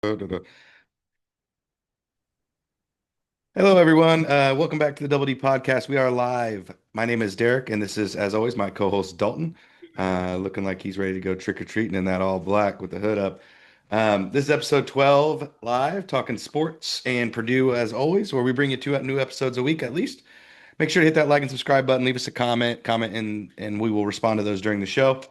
Hello, everyone. Welcome back to the Double D Podcast. We are live. My name is Derek, and this is, as always, my co-host Dalton. Looking like he's ready to go trick-or-treating in that all black with the hood up. This is episode 12 live, talking sports and Purdue, as always, where we bring you two new episodes a week at least. Make sure to hit that like and subscribe button. Leave us a comment, and we will respond to those during the show.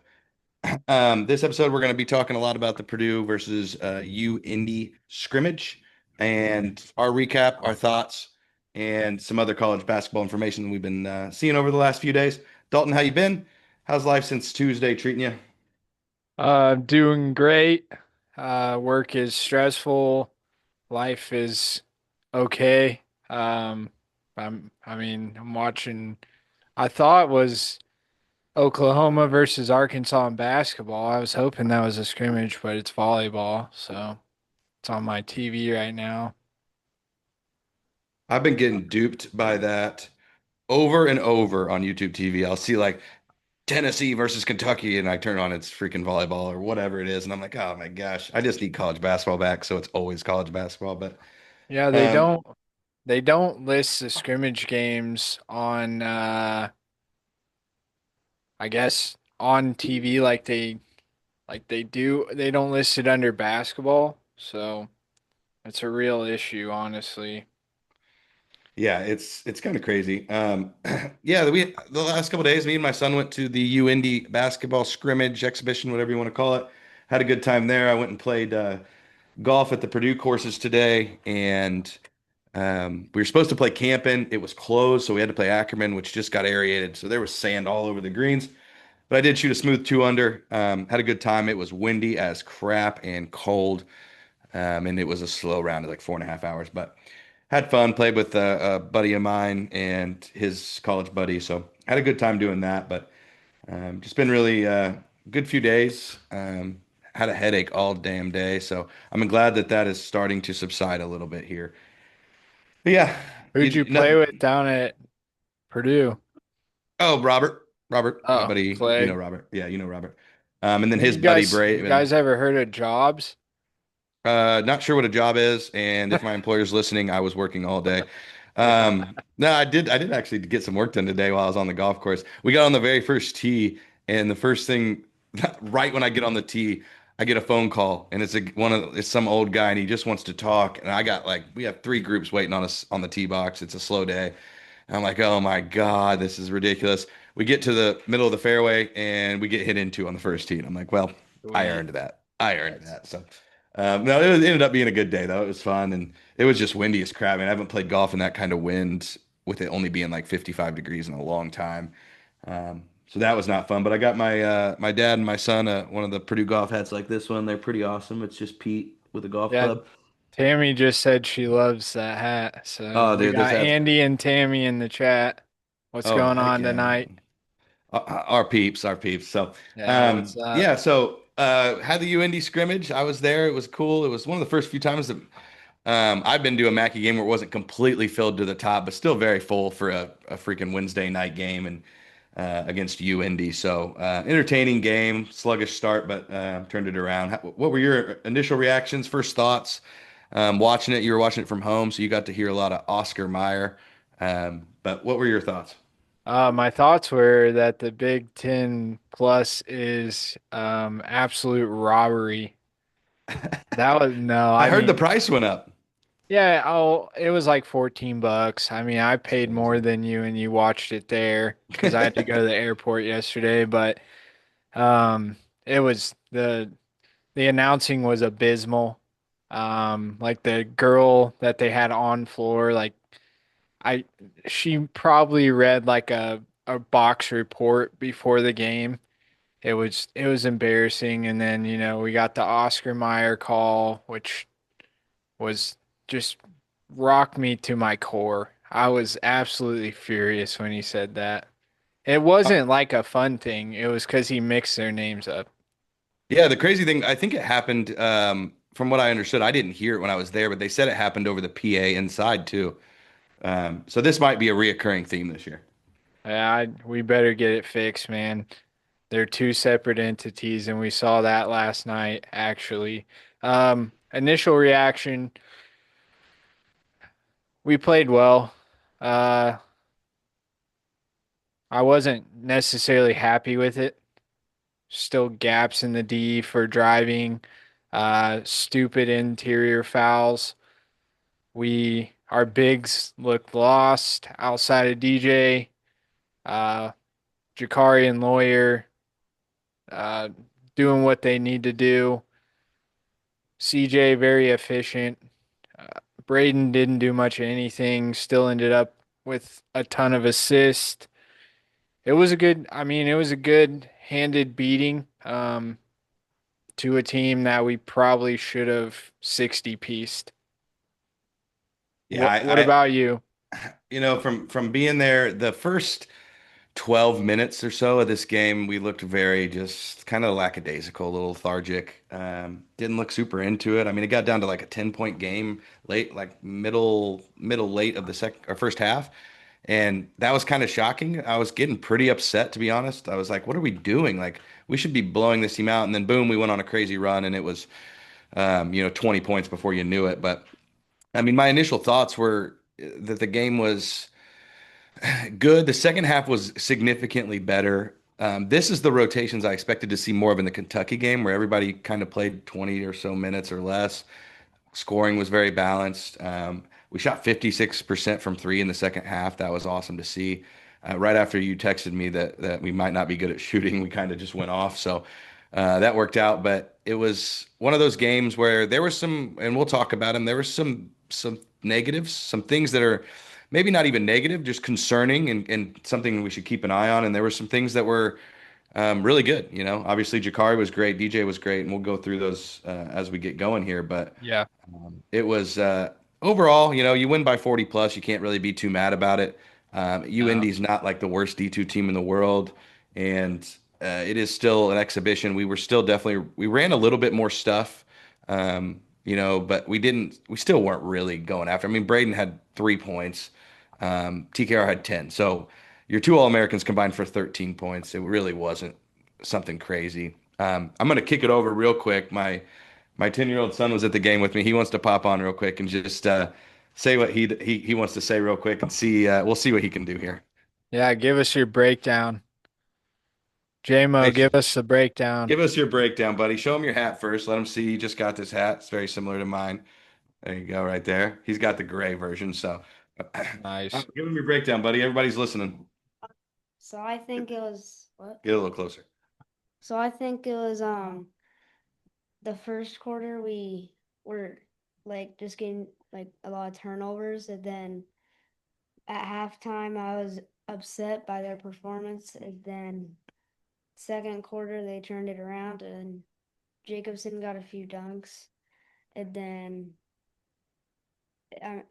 This episode, we're going to be talking a lot about the Purdue versus UIndy scrimmage and our recap, our thoughts, and some other college basketball information we've been seeing over the last few days. Dalton, how you been? How's life since Tuesday treating you? Doing great. Work is stressful. Life is okay. I'm watching, I thought was Oklahoma versus Arkansas in basketball. I was hoping that was a scrimmage, but it's volleyball, so it's on my TV right now. I've been getting duped by that over and over on YouTube TV. I'll see like Tennessee versus Kentucky, and I turn on it's freaking volleyball or whatever it is, and I'm like, oh my gosh, I just need college basketball back, so it's always college basketball. But Yeah, um, they don't list the scrimmage games on I guess on TV like they do. They don't list it under basketball, so it's a real issue, honestly. Yeah, it's kind of crazy. Yeah, the last couple of days, me and my son went to the UIndy basketball scrimmage exhibition, whatever you want to call it. Had a good time there. I went and played golf at the Purdue courses today, and we were supposed to play Camping. It was closed, so we had to play Ackerman, which just got aerated, so there was sand all over the greens. But I did shoot a smooth two under. Had a good time. It was windy as crap and cold, and it was a slow round, like 4.5 hours, but had fun, played with a buddy of mine and his college buddy. So had a good time doing that, but just been really good few days. Had a headache all damn day. So I'm glad that that is starting to subside a little bit here. But yeah, Who'd you play nothing. with down at Purdue? Oh, Robert, my Oh, buddy, you know Clay. Robert. Yeah, you know Robert. And then his buddy You Bray. guys ever heard of Jobs? Not sure what a job is, and if my employer's listening, I was working all day. No, I did actually get some work done today while I was on the golf course. We got on the very first tee, and the first thing, right when I get on the tee, I get a phone call, and it's some old guy, and he just wants to talk. And I got like we have three groups waiting on us on the tee box. It's a slow day. And I'm like, oh my God, this is ridiculous. We get to the middle of the fairway, and we get hit into on the first tee. And I'm like, well, I Sweet. earned that. I earned That's that. So. No, it ended up being a good day though. It was fun and it was just windy as crap. I mean, I haven't played golf in that kind of wind with it only being like 55 degrees in a long time. So that was not fun. But I got my dad and my son one of the Purdue golf hats like this one. They're pretty awesome. It's just Pete with a golf yeah. club. Tammy just said she loves that hat. So Oh, we dude, those got hats. Andy and Tammy in the chat. What's Oh, going heck on yeah. tonight? Our peeps, our peeps. So, Yeah, what's up? yeah, so had the UIndy scrimmage. I was there. It was cool. It was one of the first few times that I've been to a Mackey game where it wasn't completely filled to the top, but still very full for a freaking Wednesday night game and against UIndy. So entertaining game, sluggish start, but turned it around. What were your initial reactions, first thoughts? Watching it, you were watching it from home, so you got to hear a lot of Oscar Mayer. But what were your thoughts? My thoughts were that the Big Ten Plus is absolute robbery. That was no, I I heard the mean, price went up. yeah, oh, it was like 14 bucks. I mean, I It's paid more crazy. than you and you watched it there because I had to go to the airport yesterday, but um it was the announcing was abysmal. Like the girl that they had on floor, like I she probably read like a box report before the game. It was embarrassing, and then we got the Oscar Mayer call, which was just rocked me to my core. I was absolutely furious when he said that. It Uh, wasn't like a fun thing. It was because he mixed their names up. yeah, the crazy thing, I think it happened, from what I understood. I didn't hear it when I was there, but they said it happened over the PA inside too. So this might be a reoccurring theme this year. We better get it fixed, man. They're two separate entities, and we saw that last night, actually. initial reaction, we played well. Uh, I wasn't necessarily happy with it. Still gaps in the D for driving, stupid interior fouls. Our bigs looked lost outside of DJ, uh, Jakari and Lawyer, uh, doing what they need to do. CJ very efficient. Braden didn't do much of anything. Still ended up with a ton of assists. It was a good handed beating to a team that we probably should have 60 pieced. Yeah, What about you? from being there, the first 12 minutes or so of this game, we looked very just kind of lackadaisical, a little lethargic. Didn't look super into it. I mean, it got down to like a 10-point game late, like middle late of the second or first half. And that was kind of shocking. I was getting pretty upset, to be honest. I was like, what are we doing? Like, we should be blowing this team out. And then boom, we went on a crazy run and it was 20 points before you knew it. But I mean, my initial thoughts were that the game was good. The second half was significantly better. This is the rotations I expected to see more of in the Kentucky game, where everybody kind of played 20 or so minutes or less. Scoring was very balanced. We shot 56% from three in the second half. That was awesome to see. Right after you texted me that we might not be good at shooting, we kind of just went off. So that worked out. But it was one of those games where there was some, and we'll talk about them. There was some negatives, some things that are maybe not even negative, just concerning and something we should keep an eye on. And there were some things that were really good. Obviously Jakari was great, DJ was great, and we'll go through those as we get going here. But Yeah. it was overall, you win by 40 plus. You can't really be too mad about it. No. UIndy's not like the worst D2 team in the world, and it is still an exhibition. We were still definitely we ran a little bit more stuff, but we didn't. We still weren't really going after. I mean, Braden had 3 points, TKR had 10. So your two All-Americans combined for 13 points. It really wasn't something crazy. I'm gonna kick it over real quick. My 10-year-old son was at the game with me. He wants to pop on real quick and just say what he wants to say real quick and see we'll see what he can do here. Yeah, give us your breakdown. JMO, Thanks. give us the breakdown. Give us your breakdown, buddy. Show him your hat first. Let him see you just got this hat. It's very similar to mine. There you go, right there. He's got the gray version. So Nice. give him your breakdown, buddy. Everybody's listening. So I think it was what? Get a little closer. So I think it was the first quarter we were like just getting like a lot of turnovers, and then at halftime I was upset by their performance, and then second quarter they turned it around and Jacobson got a few dunks, and then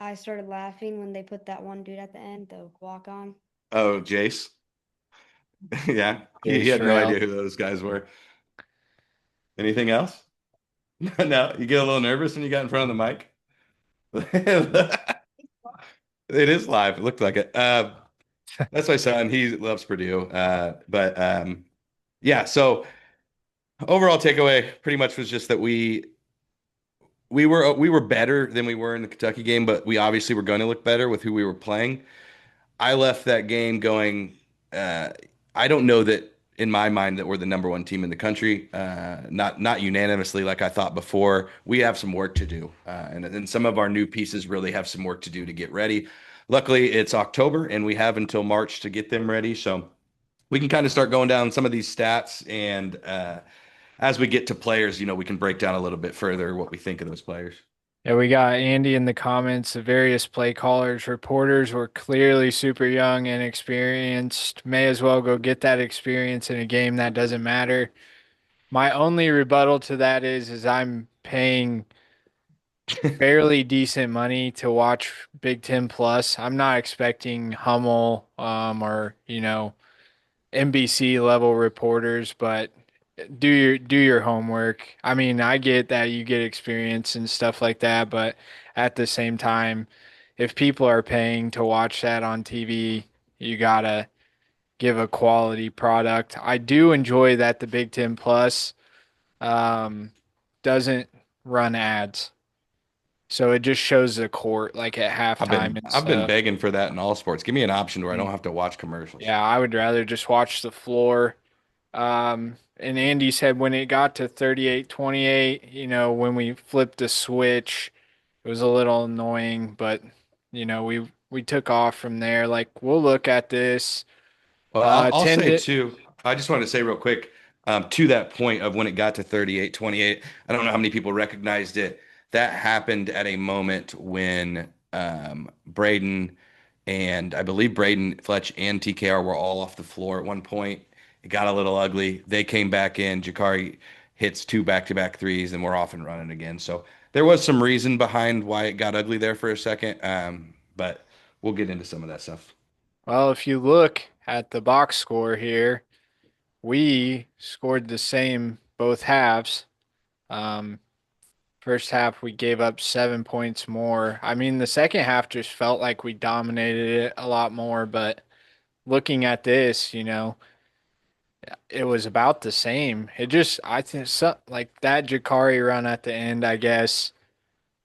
I started laughing when they put that one dude at the end, the walk on. Oh, Jace. Yeah. He Jace had no idea Farrell. who those guys were. Anything else? No, you get a little nervous when you got in front of the mic. It is live. It looked like it. That's my son. He loves Purdue. But yeah. So overall takeaway pretty much was just that we were better than we were in the Kentucky game, but we obviously were going to look better with who we were playing. I left that game going. Uh, I don't know that in my mind that we're the number one team in the country. Not unanimously like I thought before. We have some work to do, and some of our new pieces really have some work to do to get ready. Luckily, it's October, and we have until March to get them ready. So we can kind of start going down some of these stats, and as we get to players, we can break down a little bit further what we think of those players. Yeah, we got Andy in the comments. The various play callers, reporters were clearly super young and experienced. May as well go get that experience in a game that doesn't matter. My only rebuttal to that is I'm paying fairly decent money to watch Big Ten Plus. I'm not expecting Hummel or NBC level reporters, but do your homework. I mean, I get that you get experience and stuff like that, but at the same time, if people are paying to watch that on TV, you gotta give a quality product. I do enjoy that the Big Ten Plus um, doesn't run ads. So it just shows the court like at halftime and I've been stuff. begging for that in all sports. Give me an option where I don't Mm. have to watch commercials. Yeah, I would rather just watch the floor. And Andy said when it got to 38-28, when we flipped the switch, it was a little annoying, but we took off from there. Like we'll look at this. Well, I'll Tend say it. too, I just wanted to say real quick, to that point of when it got to 38-28, I don't know how many people recognized it. That happened at a moment when Braden and I believe Braden, Fletch, and TKR were all off the floor at one point. It got a little ugly. They came back in. Jakari hits two back-to-back threes, and we're off and running again. So there was some reason behind why it got ugly there for a second, but we'll get into some of that stuff. Well, if you look at the box score here, we scored the same both halves. Um, First half, we gave up 7 points more. I mean, the second half just felt like we dominated it a lot more, but looking at this, it was about the same. I think, like that Jakari run at the end, I guess,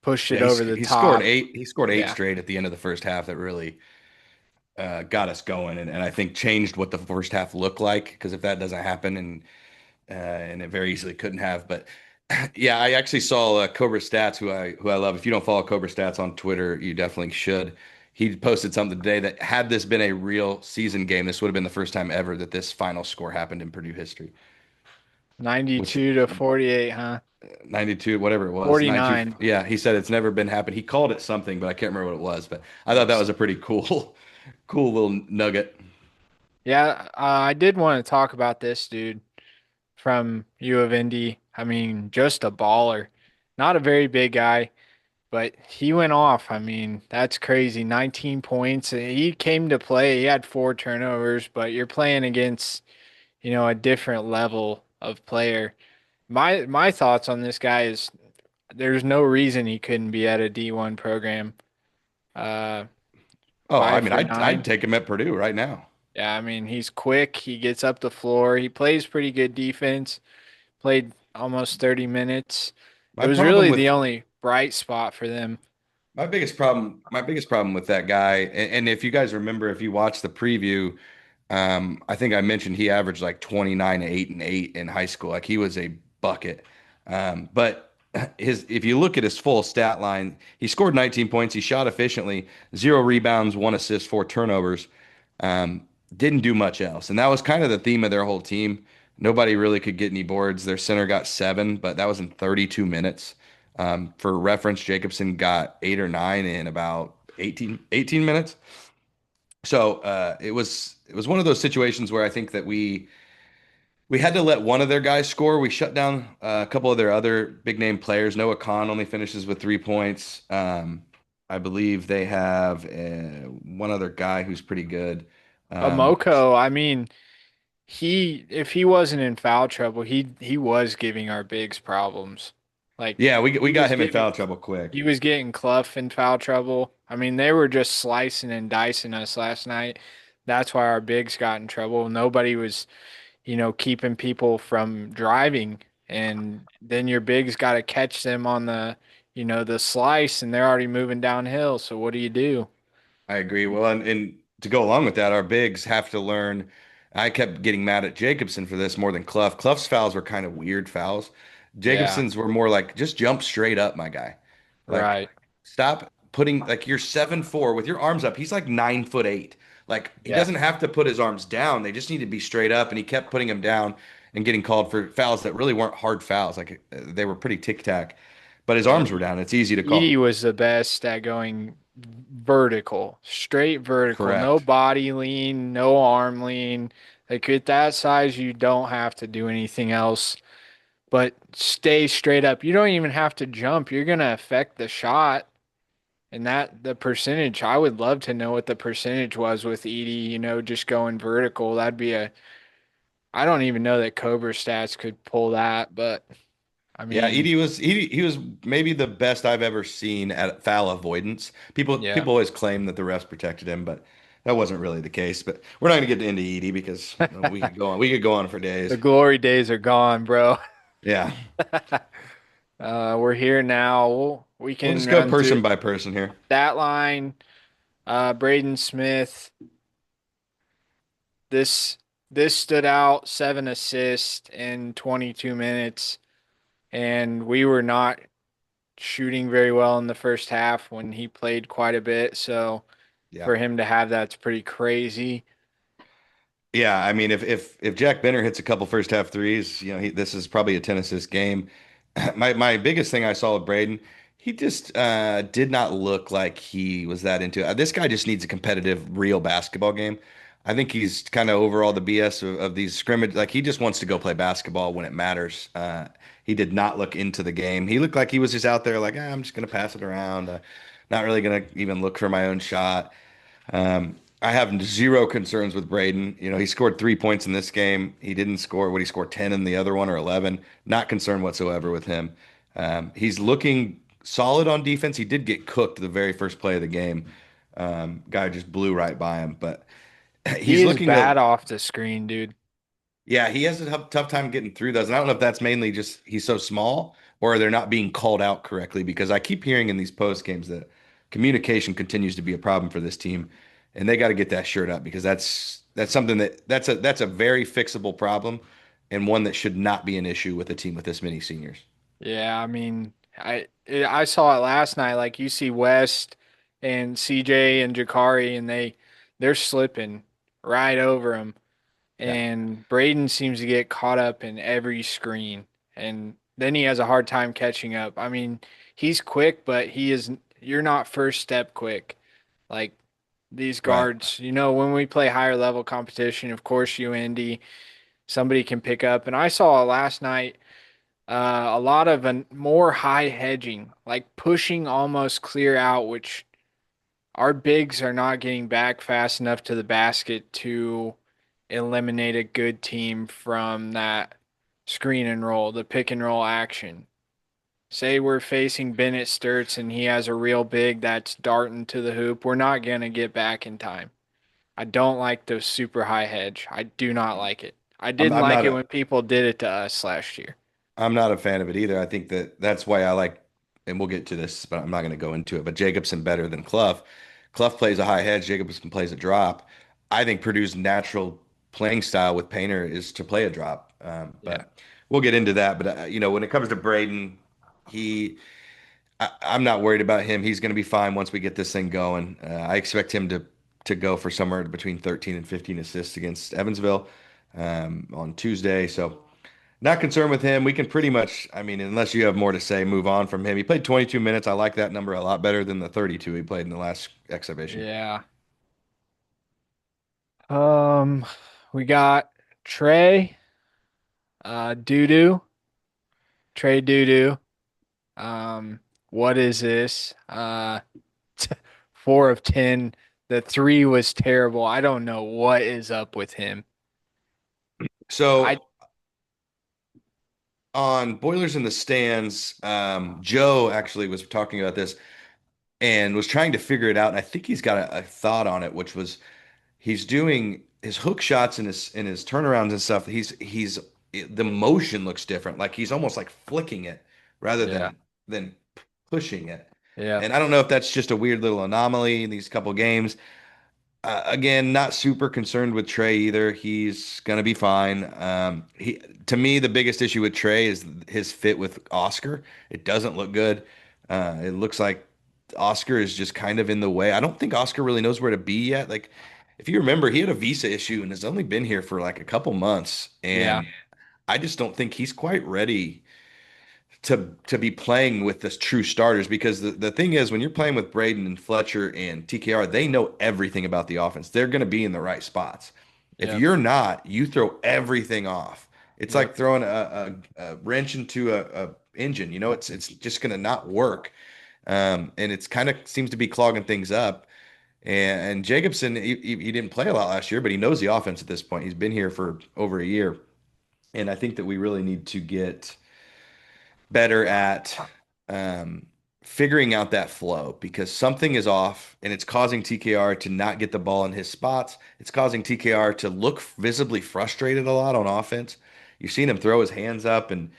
pushed Yeah, it over the he scored top. eight. He scored eight Yeah. straight at the end of the first half. That really got us going, and I think changed what the first half looked like. Because if that doesn't happen, and it very easily couldn't have, but yeah, I actually saw Cobra Stats, who I love. If you don't follow Cobra Stats on Twitter, you definitely should. He posted something today that had this been a real season game, this would have been the first time ever that this final score happened in Purdue history. Which 92 to 48, huh? 92, whatever it was, 92. 49. Yeah, he said it's never been happened. He called it something, but I can't remember what it was. But I thought that Yes. was a pretty cool, cool little nugget. Yeah, I did want to talk about this dude from U of Indy. I mean, just a baller. Not a very big guy, but he went off. I mean, that's crazy. 19 points. He came to play. He had 4 turnovers, but you're playing against, a different level of player. My thoughts on this guy is there's no reason he couldn't be at a D1 program. Uh, Oh, I five mean, for I'd nine. take him at Purdue right now. Yeah, I mean, he's quick. He gets up the floor. He plays pretty good defense. Played almost 30 minutes. It My was problem really the with only bright spot for them. my biggest problem with that guy, and if you guys remember, if you watched the preview, I think I mentioned he averaged like 29, 8, and 8 in high school. Like he was a bucket. But if you look at his full stat line, he scored 19 points. He shot efficiently, 0 rebounds, 1 assist, 4 turnovers. Didn't do much else. And that was kind of the theme of their whole team. Nobody really could get any boards. Their center got 7, but that was in 32 minutes. For reference, Jacobson got 8 or 9 in about 18 minutes. So it was one of those situations where I think that we had to let one of their guys score. We shut down a couple of their other big name players. Noah Khan only finishes with 3 points. I believe they have one other guy who's pretty good. Um, Amoko, I mean, if he wasn't in foul trouble, he was giving our bigs problems. Like yeah, we he got was him in giving foul trouble quick. he was getting Clough in foul trouble. I mean, they were just slicing and dicing us last night. That's why our bigs got in trouble. Nobody was, keeping people from driving. And then your bigs got to catch them on the slice, and they're already moving downhill. So what do you do? I agree. Well, and to go along with that, our bigs have to learn. I kept getting mad at Jacobson for this more than Clough. Clough's fouls were kind of weird fouls. Yeah, Jacobson's were more like just jump straight up, my guy. Like right. stop putting like you're 7'4" with your arms up. He's like 9'8". Like he Yeah. doesn't have to put his arms down. They just need to be straight up. And he kept putting him down and getting called for fouls that really weren't hard fouls. Like they were pretty tic tac, but his Yeah. arms were down. It's easy to Edie call. was the best at going vertical, straight vertical, no Correct. body lean, no arm lean. Like at that size, you don't have to do anything else but stay straight up. You don't even have to jump. You're gonna affect the shot. And the percentage, I would love to know what the percentage was with Edie, just going vertical. I don't even know that Cobra stats could pull that, but I Yeah, mean, he was maybe the best I've ever seen at foul avoidance. People yeah. people always claim that the refs protected him, but that wasn't really the case. But we're not going to get into Edie because we could go on for The days. glory days are gone, bro. Yeah. We're here now. We We'll can just go run through person by person here. that line. Braden Smith. This this stood out, 7 assists in 22 minutes, and we were not shooting very well in the first half when he played quite a bit. So Yeah. for him to have that's pretty crazy. Yeah, I mean, if Jack Benner hits a couple first half threes, this is probably a 10 assist game. My biggest thing I saw with Braden, he just did not look like he was that into it. This guy just needs a competitive, real basketball game. I think he's kind of over all the BS of these scrimmage. Like he just wants to go play basketball when it matters. He did not look into the game. He looked like he was just out there, like, I'm just gonna pass it around, not really gonna even look for my own shot. I have zero concerns with Braden. He scored 3 points in this game. He didn't score, what he scored 10 in the other one or 11. Not concerned whatsoever with him. He's looking solid on defense. He did get cooked the very first play of the game. Guy just blew right by him, but He he's is looking to, bad off the screen, dude. yeah, he has a tough time getting through those. And I don't know if that's mainly just he's so small or they're not being called out correctly because I keep hearing in these post games that communication continues to be a problem for this team, and they got to get that shirt up because that's something that's a very fixable problem and one that should not be an issue with a team with this many seniors. Yeah, I mean, I saw it last night. Like you see West and CJ and Jakari, and they're slipping right over him. Yeah, And Braden seems to get caught up in every screen, and then he has a hard time catching up. I mean, he's quick, but you're not first step quick. Like these right. guards, when we play higher level competition, of course, UIndy, somebody can pick up. And I saw last night a lot of more high hedging, like pushing almost clear out, which our bigs are not getting back fast enough to the basket to eliminate a good team from that screen and roll, the pick and roll action. Say we're facing Bennett Sturts and he has a real big that's darting to the hoop. We're not going to get back in time. I don't like the super high hedge. I do not like it. I I'm didn't I'm like not it a when people did it to us last year. I'm not a fan of it either. I think that's why I like, and we'll get to this, but I'm not going to go into it. But Jacobson better than Clough. Clough plays a high hedge. Jacobson plays a drop. I think Purdue's natural playing style with Painter is to play a drop. Yeah. But we'll get into that. But when it comes to Braden, he, I'm not worried about him. He's going to be fine once we get this thing going. I expect him to go for somewhere between 13 and 15 assists against Evansville on Tuesday. So. Not concerned with him. We can pretty much, I mean, unless you have more to say, move on from him. He played 22 minutes. I like that number a lot better than the 32 he played in the last exhibition. Yeah. Um, we got Trey, Doo Trey Doo. Um, what is this? 4 of 10. The three was terrible. I don't know what is up with him. I So on Boilers in the Stands, Joe actually was talking about this and was trying to figure it out. And I think he's got a thought on it, which was he's doing his hook shots and his turnarounds and stuff. The motion looks different. Like he's almost like flicking it rather Yeah, than pushing it. yeah, And I don't know if that's just a weird little anomaly in these couple games. Again, not super concerned with Trey either. He's gonna be fine. To me, the biggest issue with Trey is his fit with Oscar. It doesn't look good. It looks like Oscar is just kind of in the way. I don't think Oscar really knows where to be yet. Like, if you remember, he had a visa issue and has only been here for like a couple months, yeah, and I just don't think he's quite ready to be playing with the true starters because the thing is when you're playing with Braden and Fletcher and TKR, they know everything about the offense. They're going to be in the right spots. If yep, you're not, you throw everything off. It's yep, like throwing a wrench into a engine. It's just going to not work. And it's kind of seems to be clogging things up. And Jacobson, he didn't play a lot last year, but he knows the offense at this point. He's been here for over a year. And I think that we really need to get better at um, figuring out that flow because something is off and it's causing TKR to not get the ball in his spots. It's causing TKR to look visibly frustrated a lot on offense. You've seen him throw his hands up and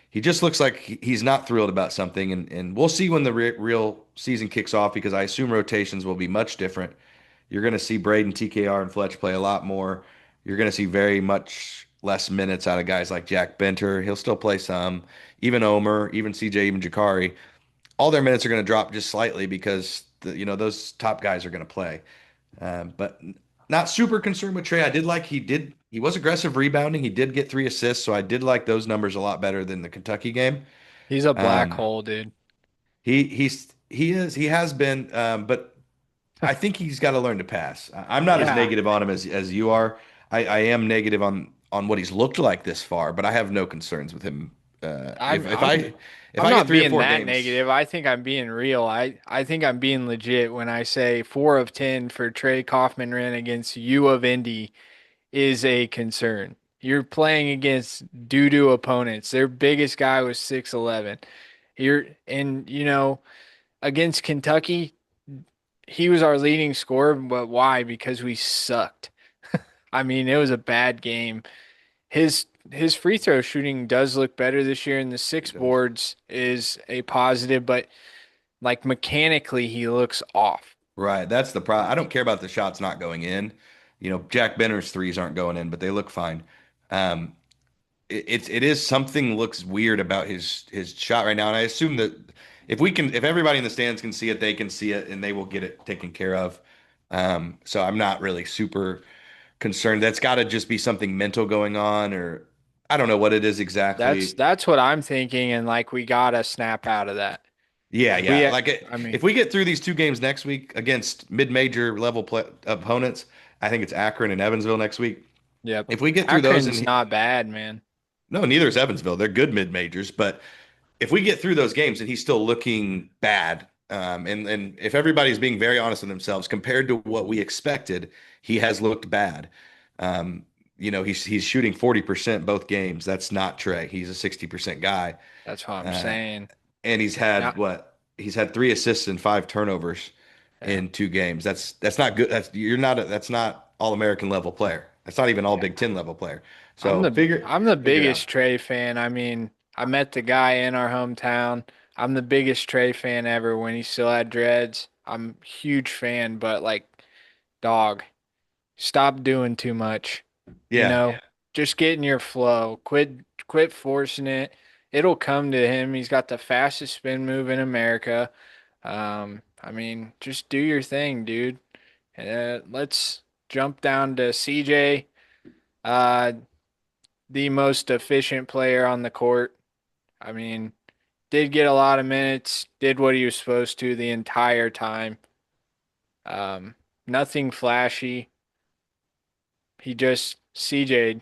he just looks like he's not thrilled about something, and we'll see when the real season kicks off because I assume rotations will be much different. You're going to see Braden, TKR, and Fletch play a lot more. You're going to see very much less minutes out of guys like Jack Benter. He'll still play some, even Omer, even CJ, even Jakari. All their minutes are going to drop just slightly because those top guys are going to play. But not super concerned with Trey. I did like he was aggressive rebounding. He did get 3 assists, so I did like those numbers a lot better than the Kentucky game. He's a black Um, hole, dude. he has been, but I think he's got to learn to pass. I'm not as Yeah. negative on him as you are. I am negative on what he's looked like this far, but I have no concerns with him. I'm If I'm if I'm I get not three or being four that games, negative. I think I'm being real. I think I'm being legit when I say 4 of 10 for Trey Kaufman ran against U of Indy is a concern. You're playing against doo-doo opponents. Their biggest guy was 6'11". Against Kentucky, he was our leading scorer, but why? Because we sucked. I mean, it was a bad game. His free throw shooting does look better this year, and the he six does. boards is a positive, but like mechanically, he looks off. Right, that's the problem. I don't care about the shots not going in. Jack Benner's threes aren't going in, but they look fine. Um, it is something looks weird about his shot right now, and I assume that if everybody in the stands can see it, they can see it, and they will get it taken care of. So I'm not really super concerned. That's got to just be something mental going on, or I don't know what it is That's exactly. that's what I'm thinking, and like we gotta snap out of that. Yeah, We, yeah. I If mean, we get through these 2 games next week against mid-major level opponents, I think it's Akron and Evansville next week. yep. If we get through those, Akron's and not bad, man. no, neither is Evansville. They're good mid-majors, but if we get through those games and he's still looking bad, and if everybody's being very honest with themselves, compared to what we expected, he has looked bad. Um, he's shooting 40% both games. That's not Trey. He's a 60% guy. That's what I'm Uh, saying. and Yeah, he's had 3 assists and 5 turnovers yeah. in 2 games. That's not good. That's not all American level player. That's not even all Yeah. Big Ten level player. I'm So the I'm the figure it out. biggest Trey fan. I mean, I met the guy in our hometown. I'm the biggest Trey fan ever when he still had dreads. I'm a huge fan, but like, dog, stop doing too much. You Yeah. know, just get in your flow. Quit forcing it. It'll come to him. He's got the fastest spin move in America. I mean, just do your thing, dude. Let's jump down to CJ. Uh, the most efficient player on the court. I mean, did get a lot of minutes, did what he was supposed to the entire time. Um, Nothing flashy. He just CJ'd.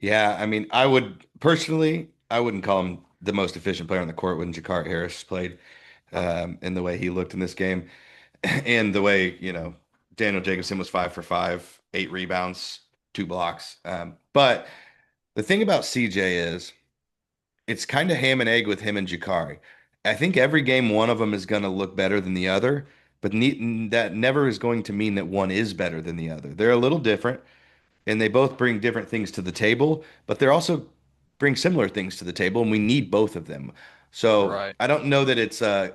Yeah, I mean, I would personally, I wouldn't call him the most efficient player on the court when Jakar Harris played, in the way he looked in this game, and the way Daniel Jacobson was 5 for 5, 8 rebounds, 2 blocks. But the thing about CJ is it's kind of ham and egg with him and Jakari. I think every game one of them is going to look better than the other, but that never is going to mean that one is better than the other. They're a little different and they both bring different things to the table, but they're also bring similar things to the table, and we need both of them. So Right. I don't know that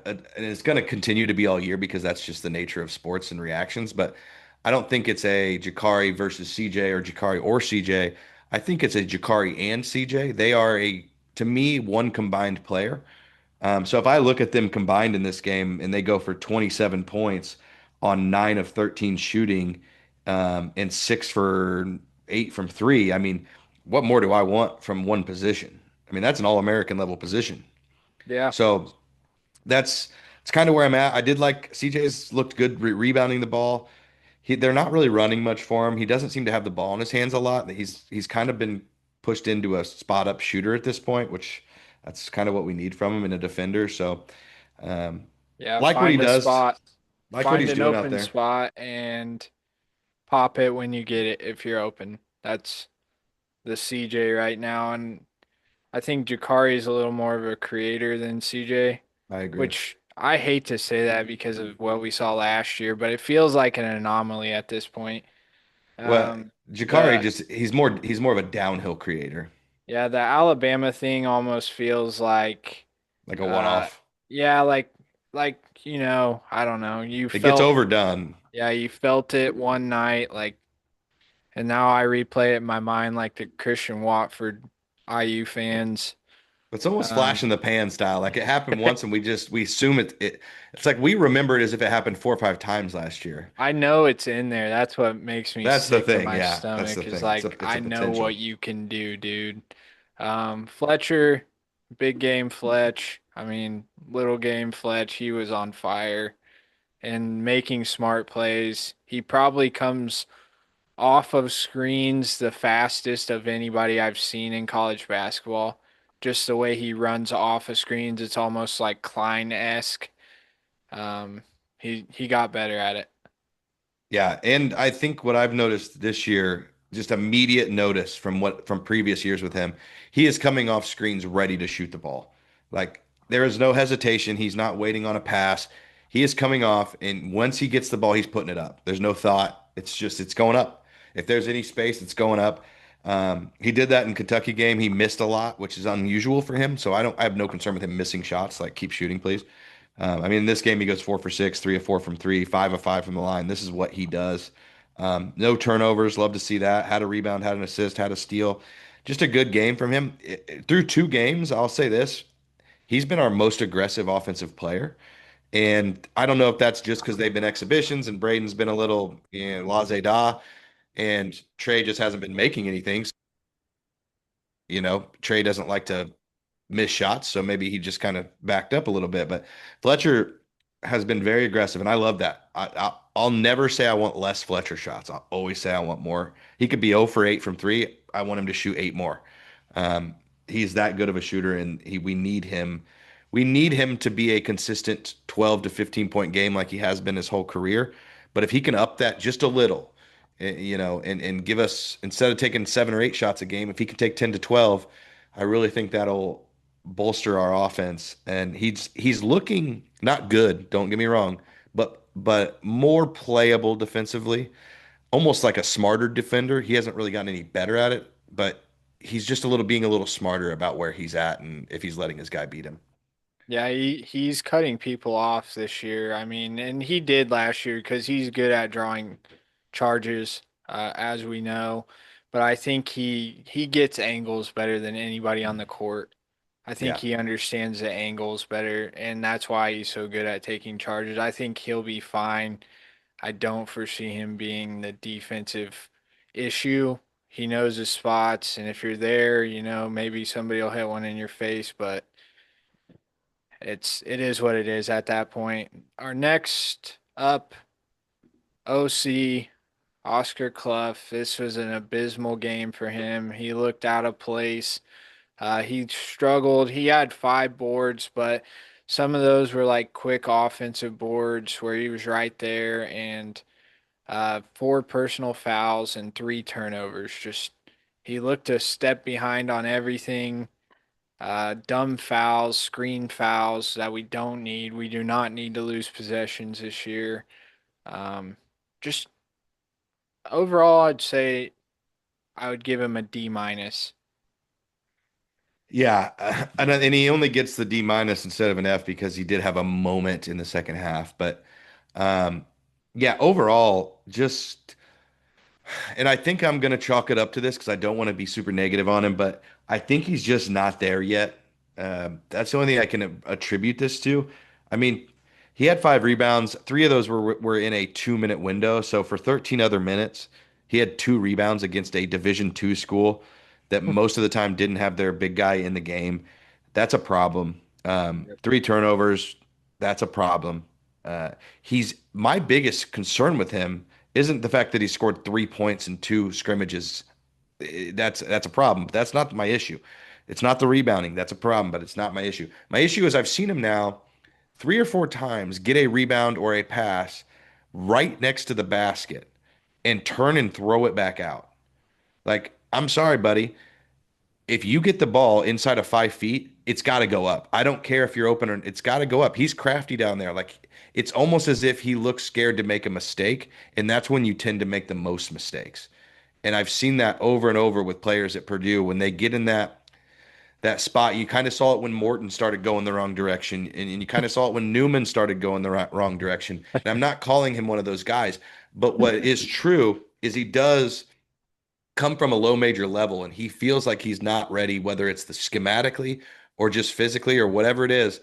and it's going to continue to be all year because that's just the nature of sports and reactions. But I don't think it's a Jakari versus CJ or Jakari or CJ. I think it's a Jakari and CJ. They are to me, one combined player. So if I look at them combined in this game and they go for 27 points on 9 of 13 shooting, and 6 for 8 from three, I mean, what more do I want from one position? I mean, that's an all-American level position. Yeah. So that's it's kind of where I'm at. I did like CJ's looked good rebounding the ball. They're not really running much for him. He doesn't seem to have the ball in his hands a lot. He's kind of been pushed into a spot up shooter at this point, which that's kind of what we need from him in a defender. So, um, Yeah. like what he Find a does, spot. like what Find he's an doing out open there. spot and pop it when you get it if you're open. That's the CJ right now. And I think Jakari is a little more of a creator than CJ, I agree. which I hate to say that because of what we saw last year, but it feels like an anomaly at this point. Well, Um, Jakari the just he's more of a downhill creator. Yeah, the Alabama thing almost feels like a uh one-off. yeah, like I don't know. It gets overdone. You felt it one night and now I replay it in my mind like the Christian Watford IU fans. It's almost flash Um in the pan style. Like it happened once, and we assume it's like we remember it as if it happened 4 or 5 times last year. I know it's in there. That's what makes me That's the sick to thing. my Yeah, that's the stomach is thing. like It's I a know what potential. you can do, dude. Fletcher, big game Fletch. I mean, little game Fletch, he was on fire and making smart plays. He probably comes off of screens the fastest of anybody I've seen in college basketball. Just the way he runs off of screens, it's almost like Klein-esque. Um, he got better at it. Yeah, and I think what I've noticed this year, just immediate notice from previous years with him, he is coming off screens ready to shoot the ball. Like there is no hesitation. He's not waiting on a pass. He is coming off, and once he gets the ball, he's putting it up. There's no thought. It's going up. If there's any space, it's going up. He did that in Kentucky game. He missed a lot, which is unusual for him. So I have no concern with him missing shots. Like keep shooting, please. I mean, in this game, he goes 4 for 6, 3 of 4 from three, 5 of 5 from the line. This is what he does. No turnovers. Love to see that. Had a rebound, had an assist, had a steal. Just a good game from him. Through 2 games, I'll say this. He's been our most aggressive offensive player. And I don't know if that's just because they've been exhibitions and Braden's been a little laissez-da and Trey just hasn't been making anything. Trey doesn't like to miss shots, so maybe he just kind of backed up a little bit. But Fletcher has been very aggressive, and I love that. I'll never say I want less Fletcher shots. I'll always say I want more. He could be 0 for 8 from three. I want him to shoot 8 more. Um, he's that good of a shooter, and we need him. We need him to be a consistent 12 to 15 point game like he has been his whole career. But if he can up that just a little, and give us instead of taking 7 or 8 shots a game, if he can take 10 to 12, I really think that'll bolster our offense. And he's looking not good, don't get me wrong, but more playable defensively, almost like a smarter defender. He hasn't really gotten any better at it, but he's just being a little smarter about where he's at and if he's letting his guy beat him. Yeah, he's cutting people off this year. I mean, and he did last year because he's good at drawing charges, as we know. But I think he gets angles better than anybody on the court. I think Yeah. he understands the angles better, and that's why he's so good at taking charges. I think he'll be fine. I don't foresee him being the defensive issue. He knows his spots, and if you're there, maybe somebody will hit one in your face, but it is what it is at that point. Our next up, OC Oscar Clough. This was an abysmal game for him. He looked out of place. He struggled. He had 5 boards, but some of those were like quick offensive boards where he was right there, and 4 personal fouls and 3 turnovers. Just he looked a step behind on everything. Dumb fouls, screen fouls that we don't need. We do not need to lose possessions this year. Um, just overall, I'd say I would give him a D minus. Yeah, and he only gets the D minus instead of an F because he did have a moment in the second half. But um, yeah, overall, just and I think I'm going to chalk it up to this because I don't want to be super negative on him, but I think he's just not there yet. That's the only thing I can attribute this to. I mean, he had 5 rebounds. 3 of those were in a 2 minute window. So for 13 other minutes, he had 2 rebounds against a Division II school that most of the time didn't have their big guy in the game. That's a problem. Yep. 3 turnovers, that's a problem. He's my biggest concern with him isn't the fact that he scored 3 points in 2 scrimmages. That's a problem. But that's not my issue. It's not the rebounding. That's a problem, but it's not my issue. My issue is I've seen him now 3 or 4 times get a rebound or a pass right next to the basket and turn and throw it back out. Like, I'm sorry, buddy. If you get the ball inside of 5 feet, it's got to go up. I don't care if you're open or it's got to go up. He's crafty down there. Like it's almost as if he looks scared to make a mistake, and that's when you tend to make the most mistakes. And I've seen that over and over with players at Purdue when they get in that that spot. You kind of saw it when Morton started going the wrong direction, and you kind of saw it when Newman started going the wrong direction. And I'm not calling him one of those guys, but what is true is he does come from a low major level, and he feels like he's not ready, whether it's the schematically or just physically or whatever it is.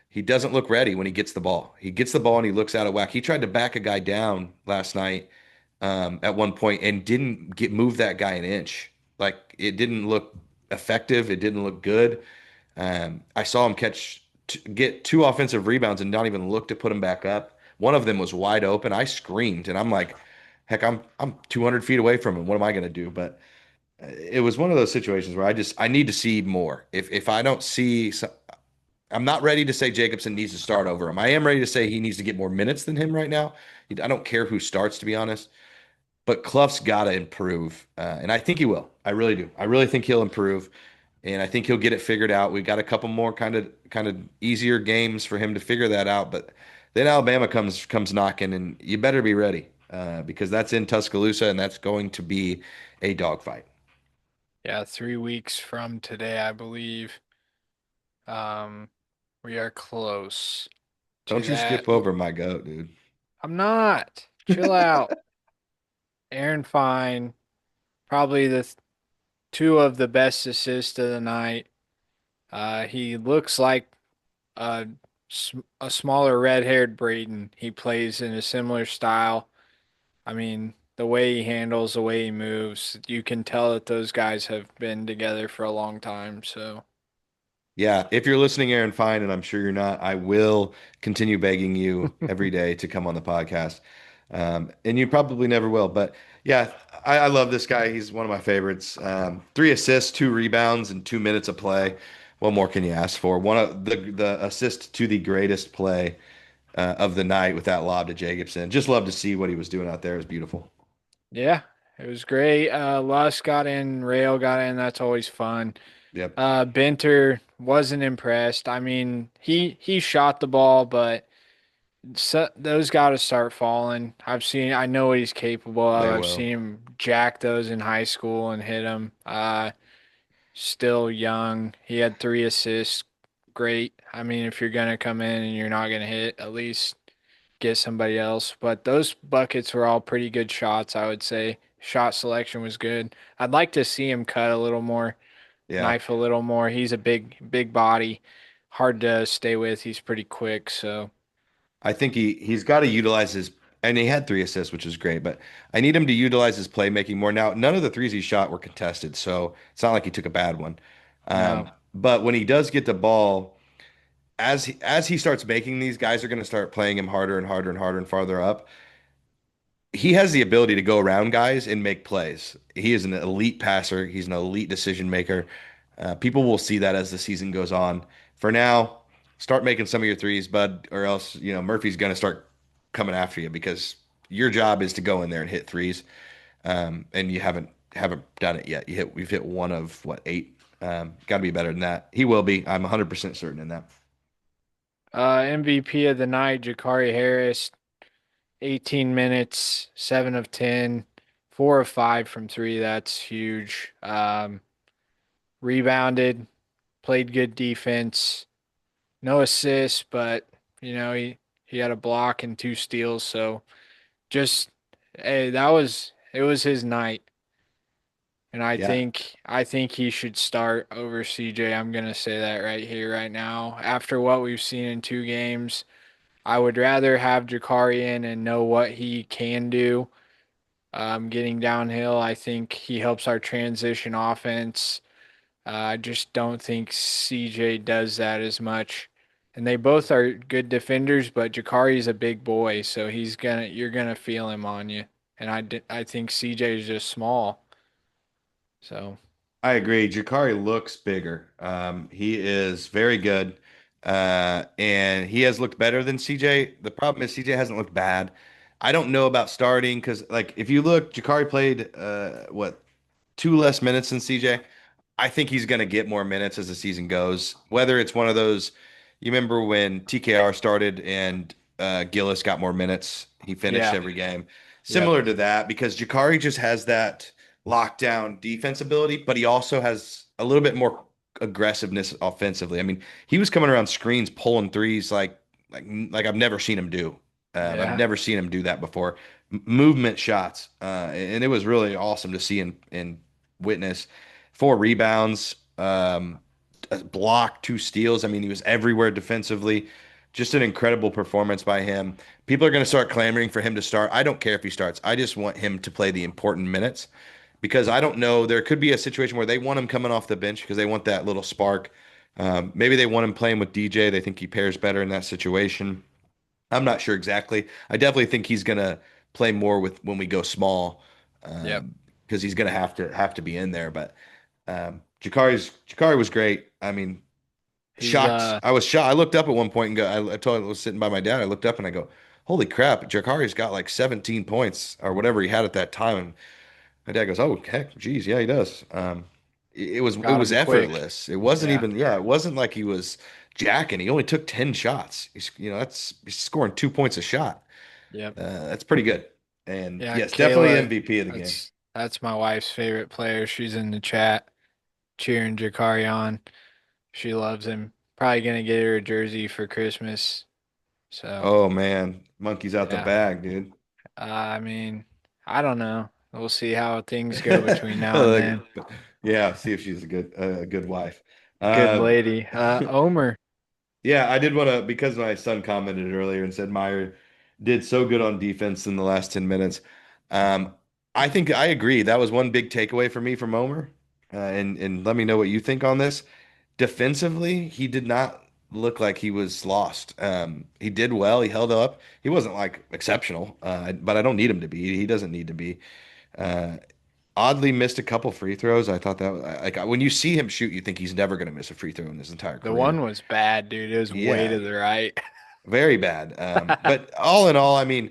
He doesn't look ready when he gets the ball. He gets the ball and he looks out of whack. He tried to back a guy down last night at one point and didn't get move that guy an inch. Like it didn't look effective. It didn't look good. I saw him get two offensive rebounds and not even look to put him back up. One of them was wide open. I screamed and I'm like, heck, I'm 200 feet away from him. What am I going to do? But it was one of those situations where I need to see more. If I don't see, I'm not ready to say Jacobson needs to start over him. I am ready to say he needs to get more minutes than him right now. I don't care who starts, to be honest. But Clough's got to improve, and I think he will. I really do. I really think he'll improve, and I think he'll get it figured out. We've got a couple more kind of easier games for him to figure that out. But then Alabama comes knocking, and you better be ready because that's in Tuscaloosa, and that's going to be a dogfight. Yeah, 3 weeks from today, I believe. Um, we are close to Don't you that. skip over my goat, dude. I'm not. Chill out. Aaron Fine, probably two of the best assists of the night. He looks like a, a smaller red-haired Braden. He plays in a similar style. I mean, the way he handles, the way he moves, you can tell that those guys have been together for a long time. So, Yeah, if you're listening, Aaron, fine, and I'm sure you're not, I will continue begging you every day to come on the podcast. And you probably never will. But yeah, I love this guy. He's one of my favorites. 3 assists, 2 rebounds, and 2 minutes of play. What more can you ask for? One of the assist to the greatest play of the night with that lob to Jacobson. Just love to see what he was doing out there. It was beautiful. yeah, it was great. Luss got in, Rail got in. That's always fun. Yep, Benter wasn't impressed. I mean, he shot the ball, but those got to start falling. I know what he's capable of. they I've will. seen him jack those in high school and hit them. Still young. He had 3 assists. Great. I mean, if you're gonna come in and you're not gonna hit, at least get somebody else. But those buckets were all pretty good shots, I would say. Shot selection was good. I'd like to see him cut a little more, Yeah. knife a little more. He's a big body, hard to stay with. He's pretty quick, so I think he's got to utilize his and he had 3 assists, which is great, but I need him to utilize his playmaking more. Now, none of the threes he shot were contested, so it's not like he took a bad one. no. But when he does get the ball, as he starts making these, guys are going to start playing him harder and harder and harder and farther up. He has the ability to go around guys and make plays. He is an elite passer. He's an elite decision maker. People will see that as the season goes on. For now, start making some of your threes, bud, or else Murphy's going to start coming after you because your job is to go in there and hit threes, and you haven't done it yet. We've hit one of what 8. Got to be better than that. He will be. I'm 100% certain in that. MVP of the night, Jakari Harris, 18 minutes, 7 of 10, 4 of 5 from three. That's huge. Rebounded, played good defense. No assists, but he had a block and 2 steals. So just hey, it was his night. And Yeah, I think he should start over CJ. I'm gonna say that right here, right now. After what we've seen in 2 games, I would rather have Jakari in and know what he can do. Getting downhill, I think he helps our transition offense. I just don't think CJ does that as much. And they both are good defenders, but Jakari's a big boy, so you're gonna feel him on you. And I think CJ is just small. So I agree. Jakari looks bigger. He is very good, and he has looked better than CJ. The problem is CJ hasn't looked bad. I don't know about starting because, like, if you look, Jakari played what 2 less minutes than CJ. I think he's going to get more minutes as the season goes. Whether it's one of those, you remember when TKR started and Gillis got more minutes, he finished yeah, every game. yep. Similar to that, because Jakari just has that lockdown defense ability, but he also has a little bit more aggressiveness offensively. I mean, he was coming around screens, pulling threes like I've never seen him do. I've Yeah. never seen him do that before. Movement shots, and it was really awesome to see and witness. 4 rebounds, a block, 2 steals. I mean, he was everywhere defensively. Just an incredible performance by him. People are going to start clamoring for him to start. I don't care if he starts. I just want him to play the important minutes because I don't know. There could be a situation where they want him coming off the bench because they want that little spark. Maybe they want him playing with DJ. They think he pairs better in that situation. I'm not sure exactly. I definitely think he's going to play more with when we go small Yep. because he's going to have to be in there. But Jakari was great. I mean, He's shocked. I was shocked. I looked up at one point and I was sitting by my dad. I looked up and I go, "Holy crap! Jakari's got like 17 points or whatever he had at that time." And my dad goes, "Oh heck, geez, yeah, he does." It got was him quick. effortless. It wasn't Yeah. even it wasn't like he was jacking. He only took 10 shots. He's scoring 2 points a shot. Yep. That's pretty good. And Yeah, yes, definitely Kayla, MVP of the game. that's my wife's favorite player. She's in the chat cheering Jakari on. She loves him. Probably gonna get her a jersey for Christmas. So Oh man, monkey's out the yeah. bag, dude. I mean, I don't know. We'll see how things go between now and then. Yeah, see if she's a good wife. Good Um, lady. Omer. yeah, I did want to because my son commented earlier and said Meyer did so good on defense in the last 10 minutes. Um, I think I agree. That was one big takeaway for me from Omer. And let me know what you think on this. Defensively, he did not look like he was lost. He did well. He held up. He wasn't like exceptional, but I don't need him to be. He doesn't need to be. Uh, Oddly missed a couple free throws. I thought that like when you see him shoot, you think he's never going to miss a free throw in his entire The one career. was bad, dude. It was way Yeah, to the right. very bad. But all in all, I mean,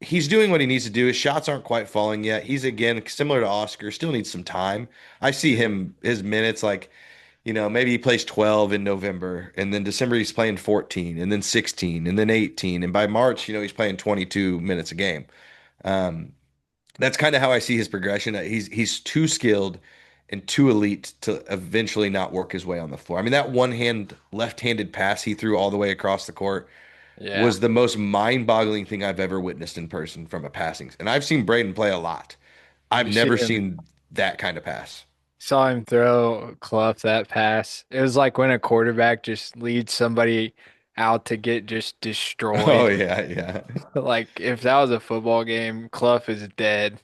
he's doing what he needs to do. His shots aren't quite falling yet. He's again similar to Oscar, still needs some time. I see his minutes like, maybe he plays 12 in November, and then December he's playing 14, and then 16, and then 18, and by March, he's playing 22 minutes a game. Um, that's kind of how I see his progression. He's too skilled and too elite to eventually not work his way on the floor. I mean, that left-handed pass he threw all the way across the court Yeah. was the most mind-boggling thing I've ever witnessed in person from a passing. And I've seen Braden play a lot. I've You see never him, seen that kind of pass. saw him throw Clough that pass. It was like when a quarterback just leads somebody out to get just Oh destroyed. yeah, yeah. Like if that was a football game, Clough is dead.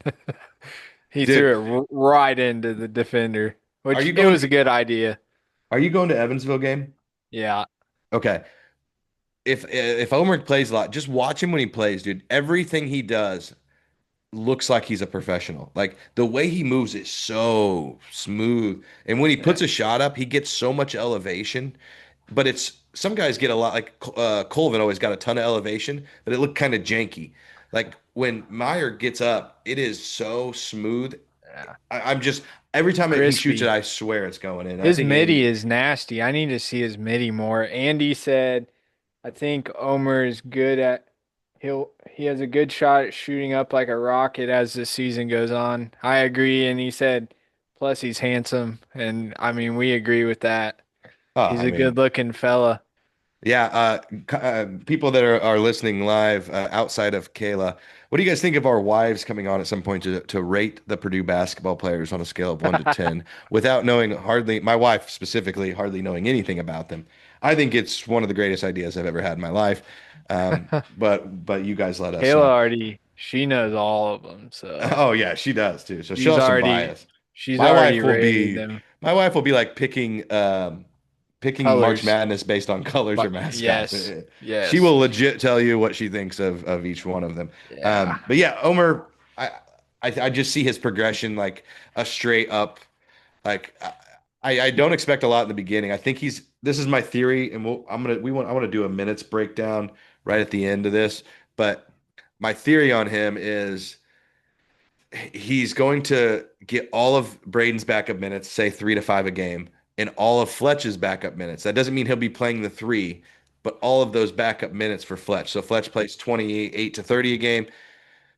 He Dude, threw it right into the defender, are which you it going was a good idea. are you going to Evansville game? Yeah. Okay. If Omer plays a lot, just watch him when he plays, dude. Everything he does looks like he's a professional. Like the way he moves is so smooth. And when he Yeah. puts a shot up, he gets so much elevation. But it's some guys get a lot like Colvin always got a ton of elevation, but it looked kind of janky. Like when Meyer gets up, it is so smooth. Yeah. I'm just every time he shoots it, Crispy. I swear it's going in. I His think midi Andy. is nasty. I need to see his midi more. Andy said, I think Omer is good at he has a good shot at shooting up like a rocket as the season goes on. I agree, and he said, plus he's handsome, and I mean we agree with that. Oh, He's I a good mean, looking fella. yeah, people that are listening live outside of Kayla, what do you guys think of our wives coming on at some point to rate the Purdue basketball players on a scale of 1 to 10 without knowing my wife specifically, hardly knowing anything about them? I think it's one of the greatest ideas I've ever had in my life. But you guys let us Kayla know. already she knows all of them, so Oh yeah, she does too. So she'll she's have some already bias. she's My already wife will rated be them my wife will be like picking March colors. Madness based on colors or But mascots. yes, She yes, will legit tell you what she thinks of each one of them. yeah. But yeah, Omer, I just see his progression like a straight up like I don't expect a lot in the beginning. I think this is my theory, and I want to do a minutes breakdown right at the end of this. But my theory on him is he's going to get all of Braden's backup minutes, say 3 to 5 a game, and all of Fletch's backup minutes. That doesn't mean he'll be playing the three, but all of those backup minutes for Fletch. So Fletch plays 28 to 30 a game.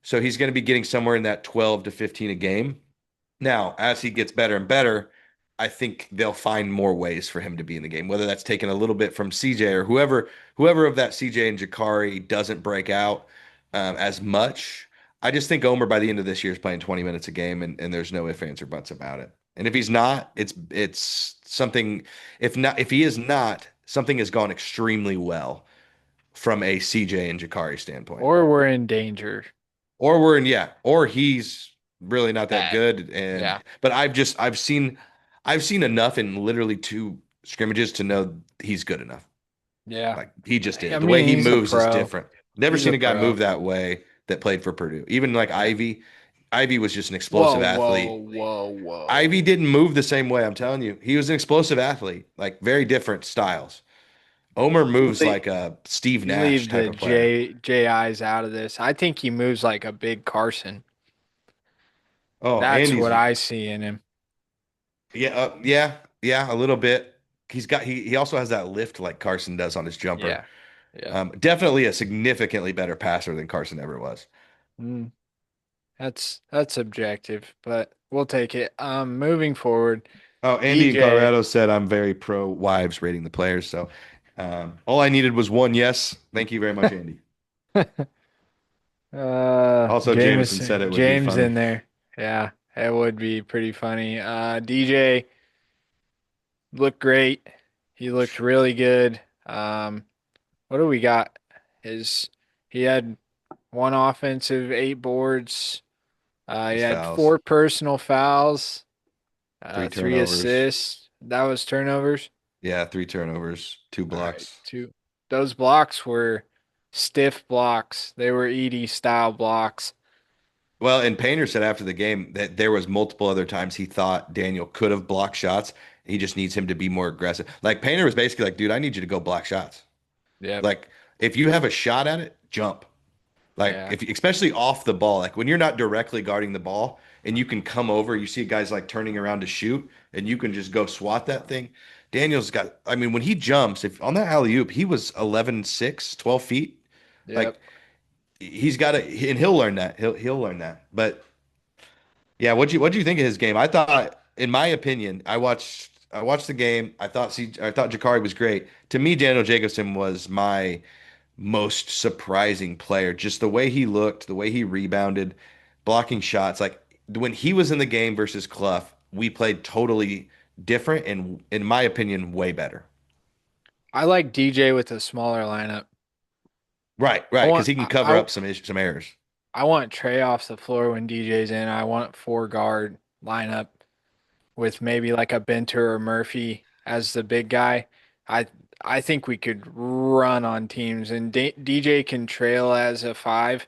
So he's going to be getting somewhere in that 12 to 15 a game. Now, as he gets better and better, I think they'll find more ways for him to be in the game, whether that's taking a little bit from CJ or whoever of that CJ and Jakari doesn't break out as much. I just think Omer by the end of this year is playing 20 minutes a game, and there's no ifs, ands, or buts about it. And if he's not, it's something. If he is not, something has gone extremely well from a CJ and Jakari standpoint. Or we're in danger. Or we're in, yeah, or he's really not that Bad. good. Yeah. But I've seen enough in literally two scrimmages to know he's good enough. Yeah. Like he just I is. The way mean, he he's a moves is pro. different. Never He's seen a a guy pro. move that way that played for Purdue. Even like Yeah. Ivy. Ivy was just an Whoa, explosive whoa, athlete. whoa, whoa. Ivy didn't move the same way, I'm telling you. He was an explosive athlete, like very different styles. Omer You moves leave, like a Steve you Nash leave type the of player. JIs out of this. I think he moves like a big Carson. Oh, That's Andy's what I see in him. yeah, yeah, a little bit. He also has that lift like Carson does on his jumper. Yeah. Yeah. Definitely a significantly better passer than Carson ever was. Mm, that's subjective, but we'll take it. Moving forward, Oh, Andy in DJ. Colorado said I'm very pro wives rating the players. So all I needed was one yes. Thank you very much, Andy. Also, Jameson said it would be James funny. in there. Yeah, it would be pretty funny. DJ looked great. He looked really good. What do we got? His he had one offensive, 8 boards. He His had fouls, 4 personal fouls, three turnovers. 3 assists. That was turnovers. Yeah, three turnovers, two All right, blocks. two. Those blocks were stiff blocks. They were Edie style blocks. Well, and Painter said after the game that there was multiple other times he thought Daniel could have blocked shots. He just needs him to be more aggressive. Like Painter was basically like, dude, I need you to go block shots. Yep. Like if you have a shot at it, jump. Like Yeah. if especially off the ball, like when you're not directly guarding the ball and you can come over, you see guys like turning around to shoot and you can just go swat that thing. Daniel's got, I mean, when he jumps, if on that alley-oop, he was 11'6", 12 feet. Like Yep. he's got to, and he'll learn that. He'll learn that. But yeah, what'd you think of his game? I thought, in my opinion, I watched the game. I thought Jakari was great. To me, Daniel Jacobson was my most surprising player. Just the way he looked, the way he rebounded, blocking shots. Like when he was in the game versus Clough, we played totally different and, in my opinion, way better. I like DJ with a smaller lineup. Right, I right, because want he can I, cover I up some errors. I want Trey off the floor when DJ's in. I want 4 guard lineup with maybe like a Benter or Murphy as the big guy. I I think we could run on teams and DJ can trail as a 5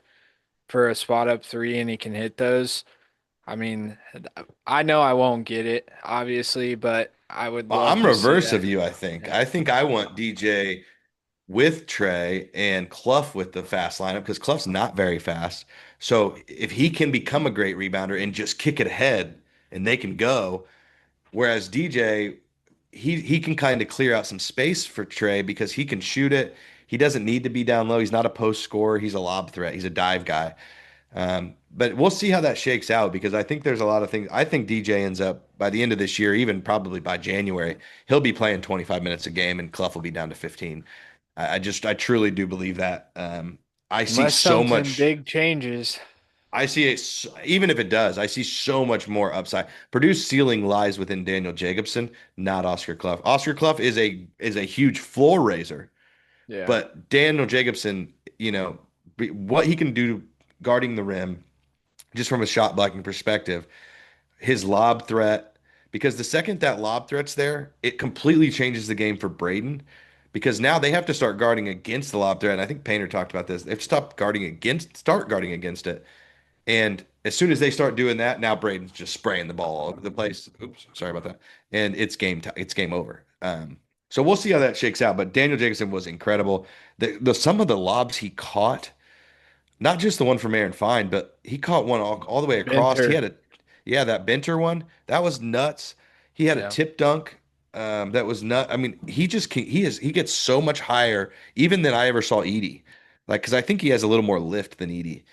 for a spot up 3 and he can hit those. I mean, I know I won't get it, obviously, but I would Well, love I'm to see reverse of that. you, I think. Yeah. I think I want DJ with Trey and Clough with the fast lineup because Clough's not very fast. So if he can become a great rebounder and just kick it ahead and they can go, whereas DJ, he can kind of clear out some space for Trey because he can shoot it. He doesn't need to be down low. He's not a post scorer. He's a lob threat. He's a dive guy. But we'll see how that shakes out because I think there's a lot of things. I think DJ ends up by the end of this year, even probably by January, he'll be playing 25 minutes a game and Clough will be down to 15. I truly do believe that. I see Unless so something much. big changes. I see it, even if it does, I see so much more upside. Purdue's ceiling lies within Daniel Jacobson, not Oscar Clough. Oscar Clough is a huge floor raiser, Yeah. but Daniel Jacobson, what he can do guarding the rim, just from a shot blocking perspective, his lob threat, because the second that lob threat's there, it completely changes the game for Braden. Because now they have to start guarding against the lob threat. And I think Painter talked about this. They've start guarding against it. And as soon as they start doing that, now Braden's just spraying the ball all over the place. Oops, sorry about that. And it's game over. So we'll see how that shakes out. But Daniel Jacobson was incredible. The some of the lobs he caught, not just the one from Aaron Fine, but he caught one all the way across. Benter. Yeah, that Benter one, that was nuts. He had a Yeah. tip dunk, that was nut. I mean, he gets so much higher even than I ever saw Edie. Like, because I think he has a little more lift than Edie.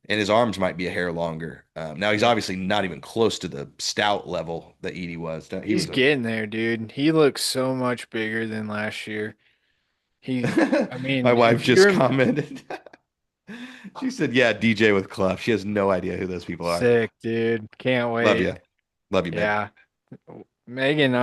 and his arms might be a hair longer. Now he's Yeah. obviously not even close to the stout level that Edie was. He He's was a getting there, dude. He looks so much bigger than last year. I My mean, wife if you just rem commented. She said, "Yeah, DJ with Clough." She has no idea who those people are. sick, dude. Can't Love wait. you, love you, babe. Yeah. Megan,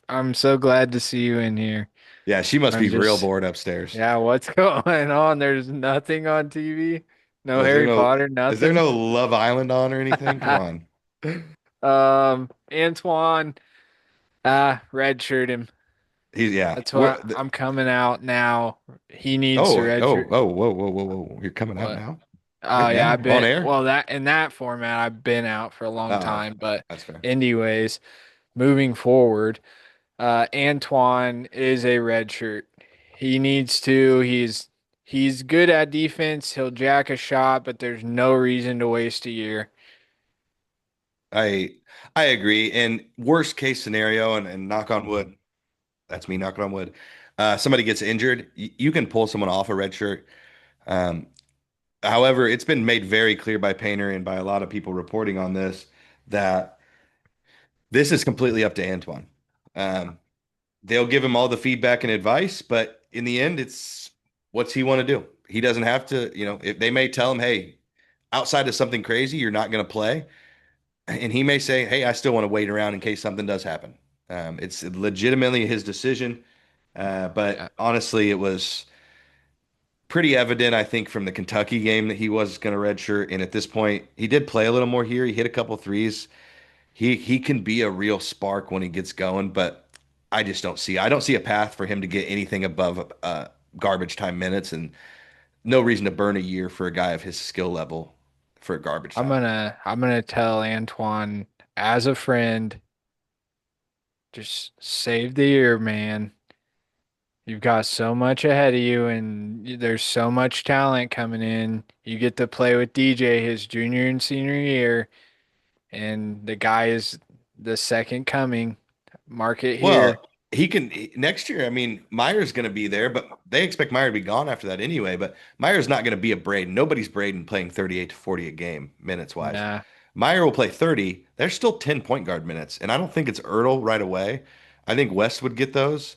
I'm so glad to see you in here. Yeah, she must I'm be real just bored upstairs. Yeah, what's going on? There's nothing on TV. No Is there Harry no Potter, is there nothing. no Love Island on or anything? Come on. Antoine, redshirt him. He's yeah. That's what I'm coming out now. He needs to redshirt. Whoa. You're coming out What? now? Oh Right yeah, now? I've On been air? well that in that format I've been out for a long Oh, time, but that's fair. anyways, moving forward, Antoine is a red shirt. He needs to. He's good at defense. He'll jack a shot, but there's no reason to waste a year. I I agree. And worst case scenario, and knock on wood, that's me knocking on wood. Somebody gets injured, you can pull someone off a red shirt. Um, However, it's been made very clear by Painter and by a lot of people reporting on this that this is completely up to Antoine. Um, they'll give him all the feedback and advice, but in the end, it's what's he want to do. He doesn't have to, if they may tell him, hey, outside of something crazy, you're not going to play. And he may say, hey, I still want to wait around in case something does happen. It's legitimately his decision. Yeah, But honestly, it was pretty evident, I think, from the Kentucky game that he was going to redshirt. And at this point, he did play a little more here. He hit a couple threes. He can be a real spark when he gets going, but I don't see a path for him to get anything above garbage time minutes, and no reason to burn a year for a guy of his skill level for garbage time. I'm gonna tell Antoine as a friend, just save the year, man. You've got so much ahead of you, and there's so much talent coming in. You get to play with DJ his junior and senior year, and the guy is the second coming. Mark it here. Well, next year. I mean, Meyer's going to be there, but they expect Meyer to be gone after that anyway. But Meyer's not going to be a Braden. Nobody's Braden playing 38 to 40 a game minutes wise. Nah, Meyer will play 30. There's still 10 point guard minutes, and I don't think it's Ertl right away. I think West would get those.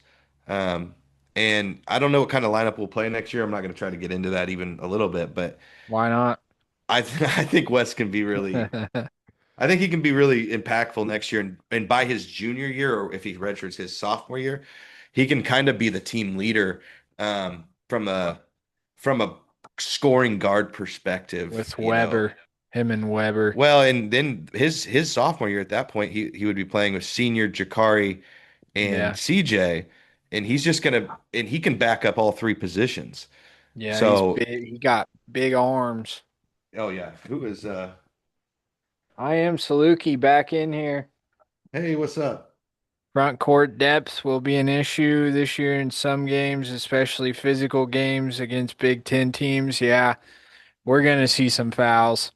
Um, and I don't know what kind of lineup we'll play next year. I'm not going to try to get into that even a little bit, but why not? I think West can be really I think he can be really impactful next year. And by his junior year, or if he redshirts his sophomore year, he can kind of be the team leader from a scoring guard perspective, With Weber, him and Weber. Well, and then his sophomore year at that point, he would be playing with senior Jakari and Yeah, CJ, and he can back up all three positions. yeah, he's So, big. He got big arms. oh yeah, who is I am Saluki back in here. hey, what's up? Front court depth will be an issue this year in some games, especially physical games against Big Ten teams. Yeah, we're gonna see some fouls.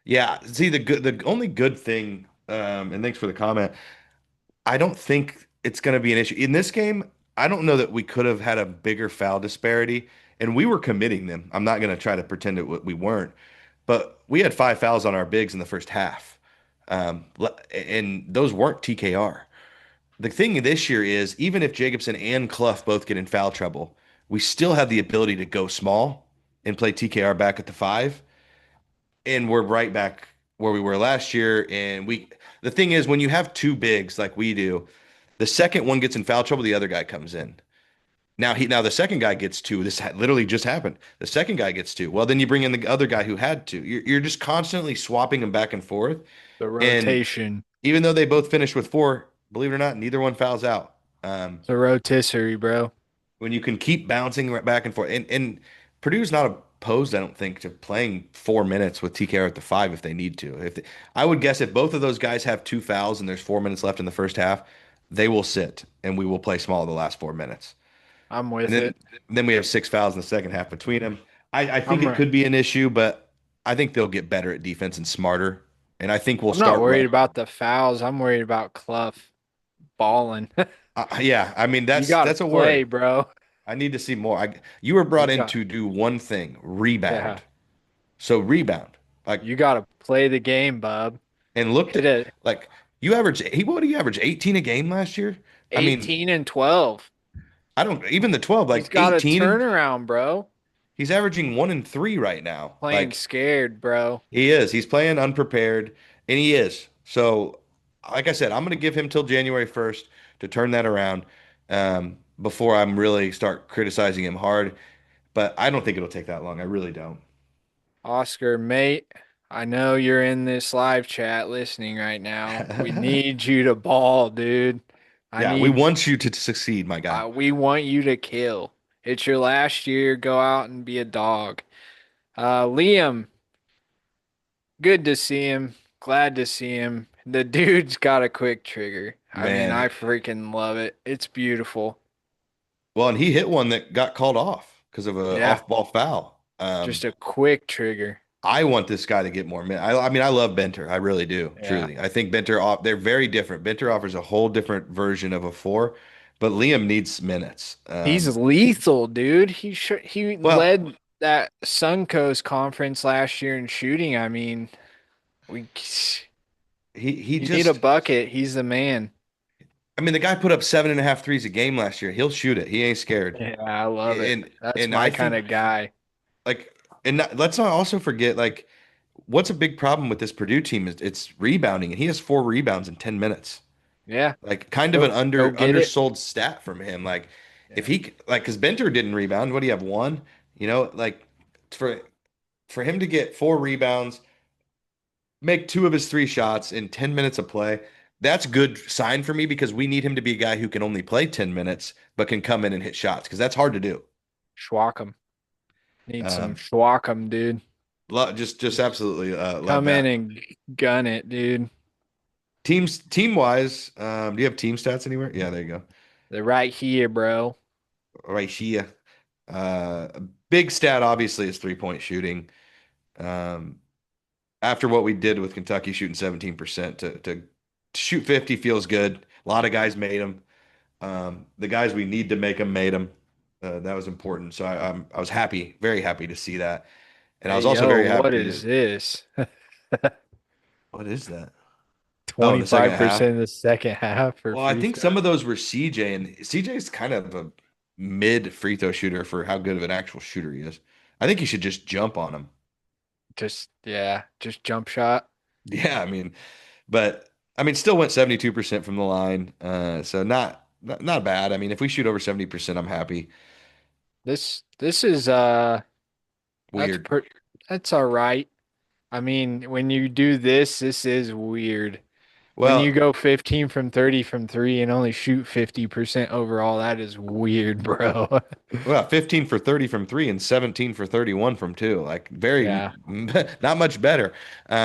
Yeah, see the only good thing, and thanks for the comment. I don't think it's going to be an issue in this game. I don't know that we could have had a bigger foul disparity, and we were committing them. I'm not going to try to pretend that we weren't, but we had 5 fouls on our bigs in the first half, and those weren't TKR. The thing this year is, even if Jacobson and Clough both get in foul trouble, we still have the ability to go small and play TKR back at the five, and we're right back where we were last year. And the thing is, when you have two bigs like we do, the second one gets in foul trouble, the other guy comes in. Now the second guy gets two. Literally just happened. The second guy gets two. Well, then you bring in the other guy who had two. You're just constantly swapping them back and forth. The And rotation, even though they both finished with four, believe it or not, neither one fouls out. the rotisserie, bro. When you can keep bouncing back and forth. And Purdue's not opposed, I don't think, to playing 4 minutes with TKR at the five if they need to. I would guess if both of those guys have two fouls and there's 4 minutes left in the first half, they will sit and we will play small the last 4 minutes. I'm And with then it. then we have 6 fouls in the second half between them. I think I'm it re- could be an issue, but I think they'll get better at defense and smarter. And I think we'll I'm not start worried running. about the fouls. I'm worried about Clough balling. Yeah, I mean You that's got to that's a play, worry. bro. I need to see more. You were brought You in got to do one thing, Yeah. rebound. So rebound, like, You got to play the game, bub. and looked Hit at it like you average he what did you average 18 a game last year? I mean, 18 and 12. I don't even the 12 He's like got a 18 and turnaround, bro. he's averaging 1 and 3 right now. Playing Like scared, bro. he is. He's playing unprepared, and he is. So, like I said, I'm going to give him till January 1st to turn that around before I'm really start criticizing him hard. But I don't think it'll take that long. I really don't. Oscar, mate, I know you're in this live chat listening right now. We need you to ball, dude. I Yeah, we need, want you to succeed, my guy. we want you to kill. It's your last year. Go out and be a dog. Liam, good to see him. Glad to see him. The dude's got a quick trigger. I mean, Man. I freaking love it. It's beautiful. Well, and he hit one that got called off because of a Yeah, off-ball foul. just a quick trigger. I want this guy to get more minutes. I mean, I love Benter. I really do, Yeah. truly. I think they're very different. Benter offers a whole different version of a four, but Liam needs minutes. He's lethal, dude. He Well, led that Suncoast conference last year in shooting. I mean, we he you need a just, bucket. He's the man. I mean, the guy put up 7.5 threes a game last year. He'll shoot it. He ain't scared. Yeah, I love it. And That's and my I kind think of guy. like, let's not also forget like what's a big problem with this Purdue team is it's rebounding, and he has 4 rebounds in 10 minutes. Yeah, Like kind of an go get it. undersold stat from him. Like if Yeah, he like because Benter didn't rebound. What do you have? One? Like for him to get 4 rebounds, make 2 of his 3 shots in 10 minutes of play, that's good sign for me because we need him to be a guy who can only play 10 minutes but can come in and hit shots because that's hard to do. Schwack need some Um, schwack dude. just absolutely love Come in that. and gun it, dude. Team wise, do you have team stats anywhere? Yeah, there you go. They're right here, bro. Right here. A big stat obviously is 3-point shooting. Um, After what we did with Kentucky shooting 17% to shoot 50 feels good. A lot of guys made them. The guys we need to make them made them. That was important. So I was happy, very happy to see that. And I Hey, was also yo, very what happy is to, this? what is that? Oh, in the second half. 25% in the second half for Well, I free think some throws. of those were CJ, and CJ's kind of a mid free throw shooter for how good of an actual shooter he is. I think you should just jump on him. Just yeah, just jump shot. Yeah, I mean, but I mean, still went 72% from the line. So not bad. I mean, if we shoot over 70%, I'm happy. This is that's Weird. per that's all right. I mean, when you do this, this is weird. When you Well, go 15 from 30 from three and only shoot 50% overall, that is weird, bro. well, 15 for 30 from three and 17 for 31 from two. Like very Yeah. not much better.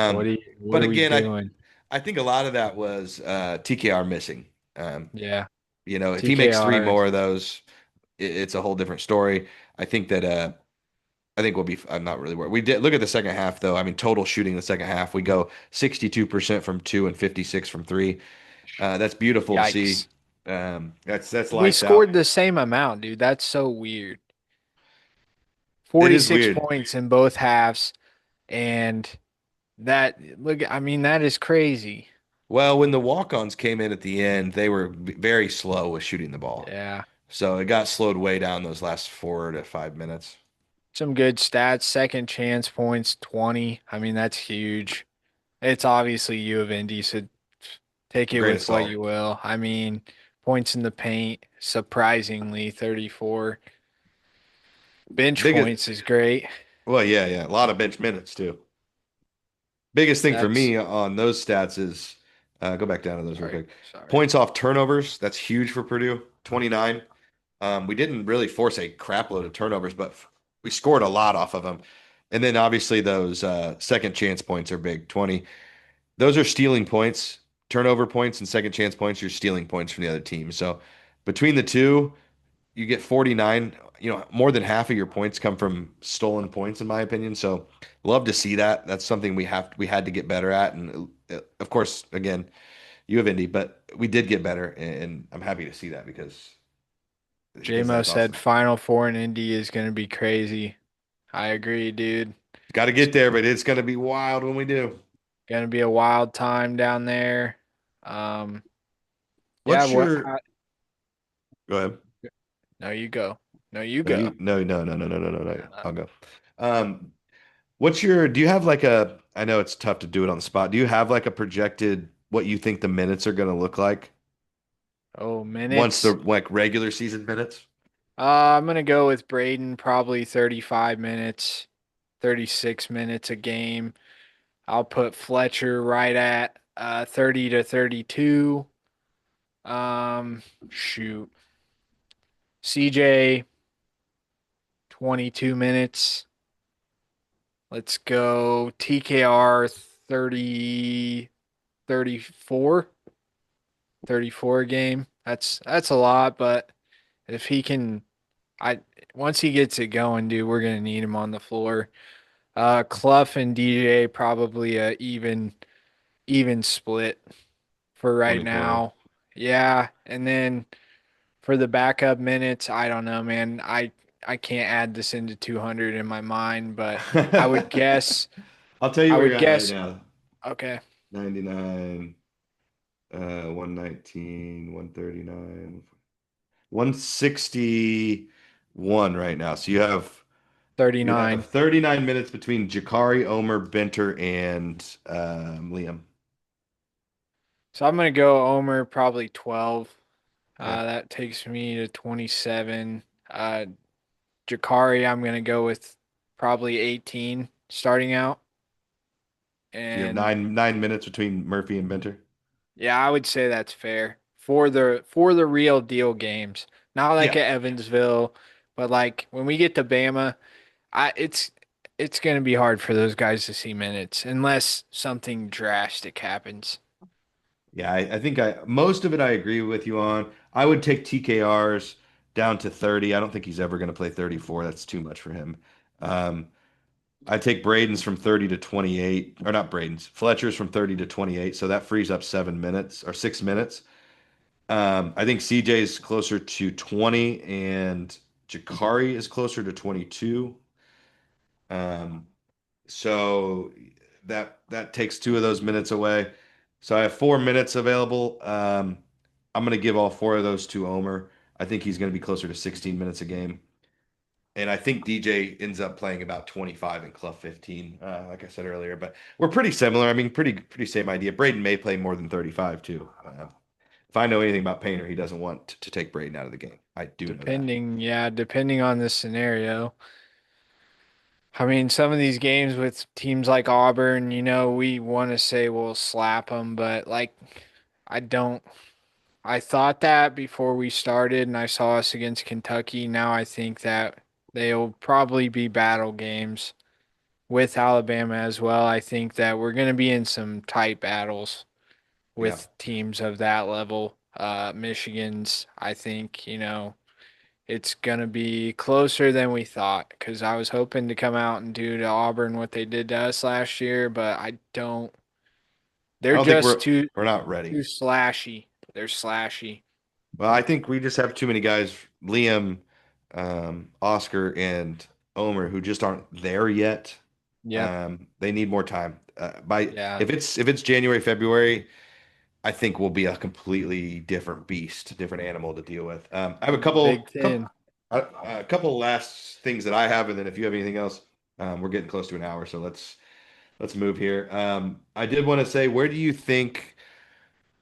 What But are we again, doing? I think a lot of that was TKR missing. Um, Yeah. if he makes three TKR. more of those, it's a whole different story. I think that I think we'll be. I'm not really worried. We did look at the second half, though. I mean, total shooting in the second half, we go 62% from two and 56 from three. That's beautiful to see. Yikes. That's We lights out. scored the same amount, dude. That's so weird. It is 46 weird. points in both halves. And that, look, I mean, that is crazy. Well, when the walk-ons came in at the end, they were very slow with shooting the ball, Yeah. so it got slowed way down those last 4 to 5 minutes. Some good stats. Second chance points, 20. I mean, that's huge. It's obviously U of Indy, so take A it grain of with what salt. you will. I mean, points in the paint, surprisingly, 34. Bench Biggest, points is great. well, yeah, yeah, a lot of bench minutes too. Biggest thing for That's, me on those stats is go back down to those real sorry, quick. sorry. Points off turnovers. That's huge for Purdue. 29. We didn't really force a crap load of turnovers, but we scored a lot off of them. And then obviously those second chance points are big. 20. Those are stealing points. Turnover points and second chance points, you're stealing points from the other team. So between the two, you get 49. More than half of your points come from stolen points, in my opinion. So love to see that. That's something we had to get better at. And of course, again, you have Indy, but we did get better, and I'm happy to see that because JMO that's said awesome. Final Four in Indy is going to be crazy. I agree, dude. Got to get there, but it's going to be wild when we do. Gonna be a wild time down there. Um, yeah, What's your Go ahead. no, you go. No, you No, go. no. Uh, I'll go. Um, what's your, do you have like a, I know it's tough to do it on the spot. Do you have like a projected what you think the minutes are going to look like oh, once the minutes. like regular season minutes? I'm gonna go with Braden, probably 35 minutes, 36 minutes a game. I'll put Fletcher right at 30 to 32. Um, shoot. CJ, 22 minutes. Let's go TKR 30, 34, 34 a game. That's a lot, but if he can I once he gets it going, dude, we're gonna need him on the floor. Clough and DJ probably a even split for right 2020. now. Yeah, and then for the backup minutes, I don't know, man. I can't add this into 200 in my mind, but I would guess I'll tell you I where you're would at right guess now. okay, 99, 119, 139, 161 right now. So you have 39. 39 minutes between Jakari, Omer, Benter, and Liam. So I'm gonna go Omer probably 12. Okay. That takes me to 27. Jakari, I'm gonna go with probably 18 starting out. So you have And nine minutes between Murphy and Benter. yeah, I would say that's fair for the real deal games. Not like Yeah. at Evansville, but like when we get to Bama, I it's gonna be hard for those guys to see minutes unless something drastic happens. Yeah, I think most of it I agree with you on. I would take TKR's down to 30. I don't think he's ever going to play 34. That's too much for him. Um, I take Braden's from 30 to 28, or not Braden's, Fletcher's from 30 to 28. So that frees up 7 minutes or 6 minutes. I think CJ's closer to 20 and Jakari is closer to 22. Um, so that takes 2 of those minutes away. So I have 4 minutes available. I'm going to give all 4 of those to Omer. I think he's going to be closer to 16 minutes a game. And I think DJ ends up playing about 25 and Clough 15, like I said earlier. But we're pretty similar. I mean, pretty same idea. Braden may play more than 35 too. If I know anything about Painter, he doesn't want to take Braden out of the game. I do know that. Depending on the scenario. I mean, some of these games with teams like Auburn, we want to say we'll slap them, but like, I don't. I thought that before we started, and I saw us against Kentucky. Now I think that they'll probably be battle games with Alabama as well. I think that we're going to be in some tight battles Yeah. with teams of that level. Michigan's, I think, it's going to be closer than we thought because I was hoping to come out and do to Auburn what they did to us last year, but I don't. I They're don't think just we're not ready. too slashy. They're slashy. Well, I think we just have too many guys, Liam, Oscar, and Omer, who just aren't there yet. Yep. They need more time. By Yeah. if it's January, February, I think we'll be a completely different beast, different animal to deal with. I have a Big couple, Ten. a couple last things that I have, and then if you have anything else, we're getting close to an hour, so let's move here. I did want to say, where do you think?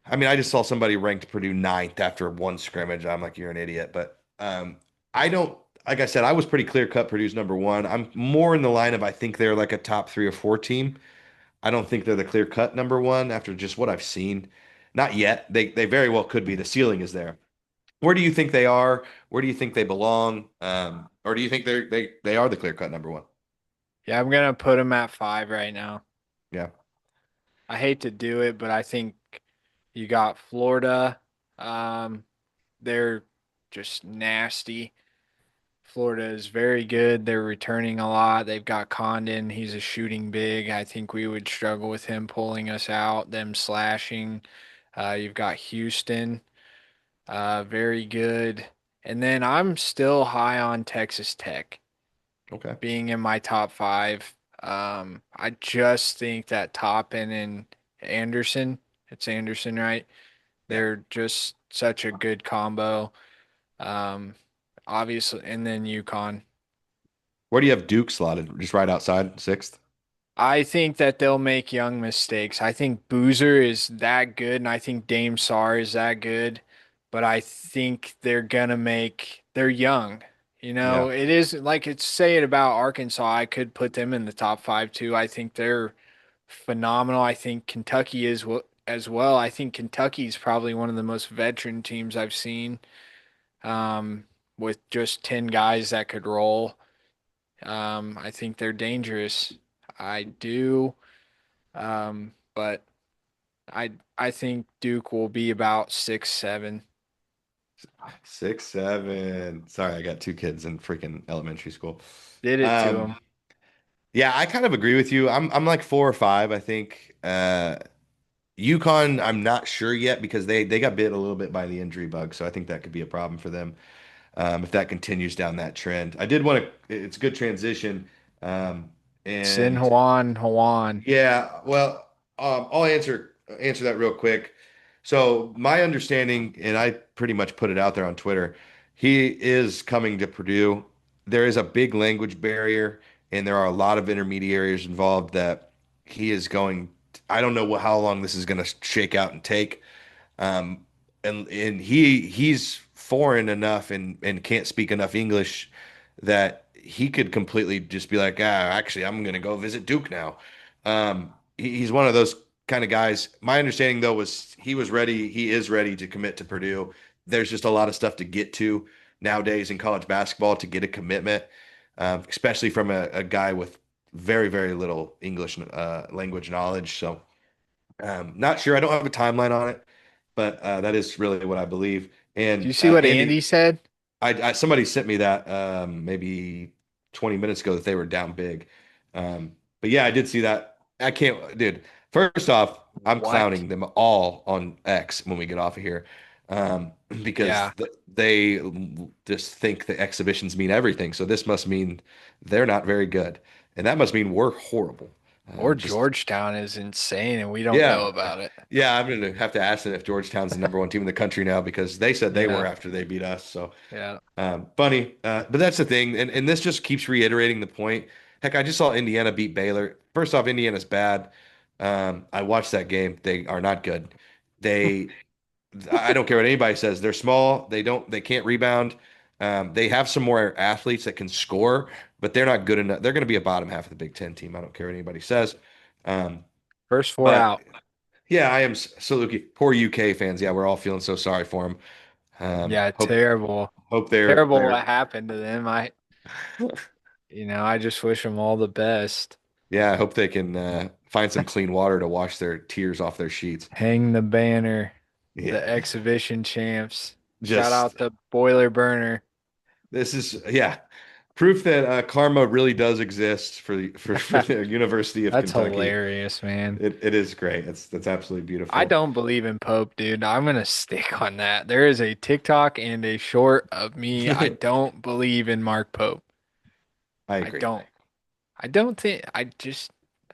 I mean, I just saw somebody ranked Purdue ninth after one scrimmage. I'm like, you're an idiot. But I don't, like I said, I was pretty clear cut Purdue's number one. I'm more in the line of I think they're like a top 3 or 4 team. I don't think they're the clear cut number one after just what I've seen. Not yet. They very well could be. The ceiling is there. Where do you think they are? Where do you think they belong? Or do you think they are the clear cut number one? Yeah, I'm gonna put them at 5 right now. Yeah. I hate to do it, but I think you got Florida. Um, they're just nasty. Florida is very good. They're returning a lot. They've got Condon. He's a shooting big. I think we would struggle with him pulling us out, them slashing. You've got Houston, very good. And then I'm still high on Texas Tech Okay. being in my top 5. I just think that Toppin and Anderson, it's Anderson, right? Yeah. They're just such a good combo. Um, Obviously, and then UConn. Where do you have Duke slotted? Just right outside, sixth? I think that they'll make young mistakes. I think Boozer is that good, and I think Dame Sarr is that good, but I think they're young. Yeah. It is like it's saying about Arkansas. I could put them in the top five too. I think they're phenomenal. I think Kentucky is as well. I think Kentucky is probably one of the most veteran teams I've seen, with just 10 guys that could roll. I think they're dangerous. I do. But I think Duke will be about 6-7. 6, 7. Sorry, I got two kids in freaking elementary school. Did it to Um, them. yeah, I kind of agree with you. I'm like 4 or 5, I think. UConn, I'm not sure yet because they got bit a little bit by the injury bug, so I think that could be a problem for them if that continues down that trend. I did want to. It's a good transition, um, Sin and Juan. yeah, well, I'll answer that real quick. So my understanding, and I pretty much put it out there on Twitter, he is coming to Purdue. There is a big language barrier, and there are a lot of intermediaries involved that he is going. I don't know how long this is going to shake out and take. Um, and he's foreign enough and can't speak enough English that he could completely just be like, actually, I'm gonna go visit Duke now. He's one of those kind of guys. My understanding though was he was ready. He is ready to commit to Purdue. There's just a lot of stuff to get to nowadays in college basketball to get a commitment, especially from a guy with very, very little English language knowledge. So, not sure. I don't have a timeline on it, but that is really what I believe. Do you And see what Andy, Andy said? somebody sent me that maybe 20 minutes ago that they were down big. But yeah, I did see that. I can't, dude. First off, I'm What? clowning them all on X when we get off of here, because Yeah. they just think the exhibitions mean everything. So this must mean they're not very good, and that must mean we're horrible. Or Just Georgetown is insane and we don't know yeah, about it. yeah. I'm gonna have to ask them if Georgetown's the number one team in the country now because they said they were Yeah. after they beat us. So Yeah. funny, but that's the thing, and this just keeps reiterating the point. Heck, I just saw Indiana beat Baylor. First off, Indiana's bad. I watched that game. They are not good. They, I don't care what anybody says. They're small. They can't rebound. They have some more athletes that can score, but they're not good enough. They're going to be a bottom half of the Big Ten team. I don't care what anybody says. Um, First four but out. yeah, I am so lucky. Poor UK fans. Yeah, we're all feeling so sorry for them. Yeah, Hope terrible. hope they're Terrible they're what happened to them. I just wish them all the best. Yeah, I hope they can find some clean water to wash their tears off their sheets. Hang the banner, Yeah, the exhibition champs. Shout just out to Boiler Burner. this is yeah proof that karma really does exist for the University of That's Kentucky. hilarious, man. It is great. That's absolutely I beautiful. don't believe in Pope, dude. I'm gonna stick on that. There is a TikTok and a short of me. I I don't believe in Mark Pope. I agree. don't.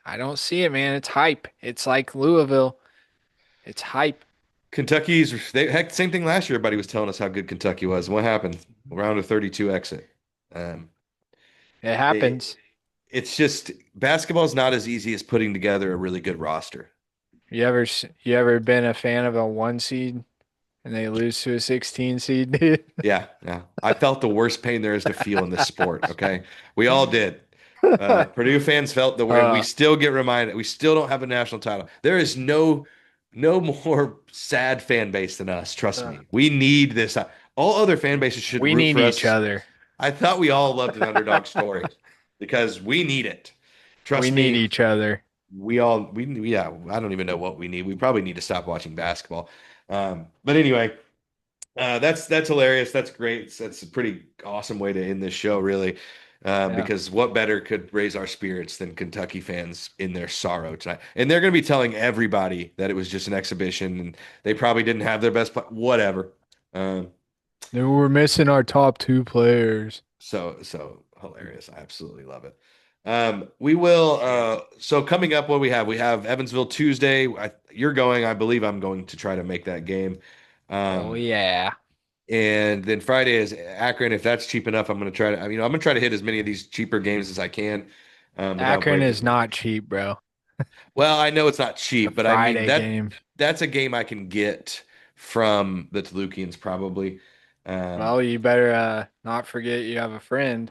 I don't see it, man. It's hype. It's like Louisville. It's hype. Heck, same thing last year. Everybody was telling us how good Kentucky was. What happened? Round of 32 exit. Um, It it, happens. it's just basketball is not as easy as putting together a really good roster. You ever been a fan of a 1 seed and they lose to a 16 seed, dude? Yeah, yeah. I felt the worst pain there is to feel in this sport. Okay, we all did. Purdue fans felt the way we Uh, still get reminded. We still don't have a national title. There is no more sad fan base than us. Trust uh, me. We need this. All other fan bases should we root need for each us. other. I thought we all loved an underdog story because we need it. We Trust need me. each other. We yeah. I don't even know what we need. We probably need to stop watching basketball. But anyway. That's hilarious. That's great. That's a pretty awesome way to end this show, really, Yeah. because what better could raise our spirits than Kentucky fans in their sorrow tonight? And they're going to be telling everybody that it was just an exhibition and they probably didn't have their best play. Whatever. Um, Then we're missing our top two players. so hilarious. I absolutely love it. We will. So coming up, what we have? We have Evansville Tuesday. You're going. I believe I'm going to try to make that game. Oh Um, yeah. and then Friday is Akron. If that's cheap enough, I'm going to try to. I'm going to try to hit as many of these cheaper games as I can, without Akron breaking is the bank. not cheap, bro. Well, I know it's not It's a cheap, but I mean Friday game. that's a game I can get from the Toluquians probably. Um, Well, you better not forget you have a friend.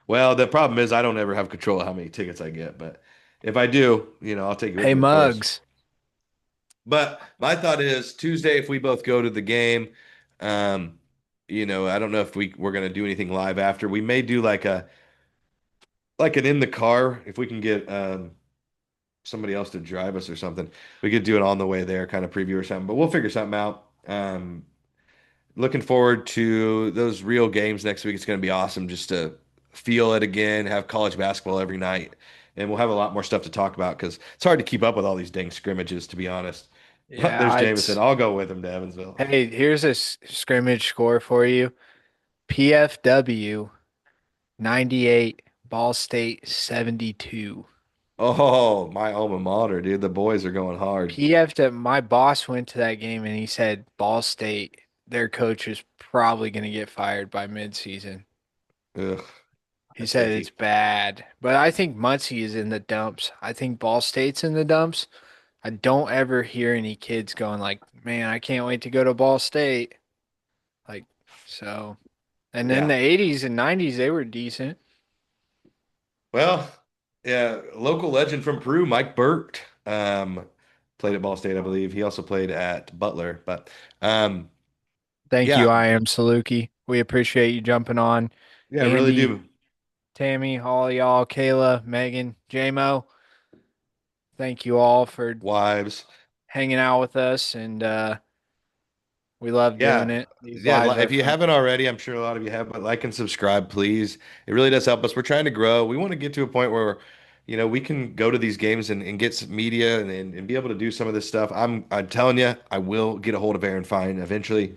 well, the problem is I don't ever have control of how many tickets I get, but if I do, I'll take you with Hey, me, of course. Muggs. But my thought is Tuesday, if we both go to the game, um, I don't know if we're gonna do anything live after. We may do like an in the car if we can get somebody else to drive us or something. We could do it on the way there, kind of preview or something. But we'll figure something out. Looking forward to those real games next week. It's going to be awesome just to feel it again, have college basketball every night, and we'll have a lot more stuff to talk about because it's hard to keep up with all these dang scrimmages, to be honest. But there's Yeah, Jameson. it's I'll go with him to Evansville. hey, here's a scrimmage score for you. PFW 98, Ball State 72. Oh, my alma mater, dude. The boys are going hard. My boss went to that game and he said Ball State, their coach is probably going to get fired by midseason. Ugh, He that's said it's icky. bad, but I think Muncie is in the dumps. I think Ball State's in the dumps. I don't ever hear any kids going like, "Man, I can't wait to go to Ball State." Like, so, and in Yeah. the 80s and 90s, they were decent. Well, yeah, local legend from Peru, Mike Burt, played at Ball State, I believe. He also played at Butler, but um, Thank you, yeah, I am Saluki. We appreciate you jumping on. yeah, I really Andy, do. Tammy, all y'all, Kayla, Megan, JMO, thank you all for Wives. hanging out with us, and we love doing Yeah. it. These Yeah. lives are If you fun. haven't already, I'm sure a lot of you have, but like and subscribe, please. It really does help us. We're trying to grow. We want to get to a point where, we can go to these games and get some media and be able to do some of this stuff. I'm telling you, I will get a hold of Aaron Fine eventually.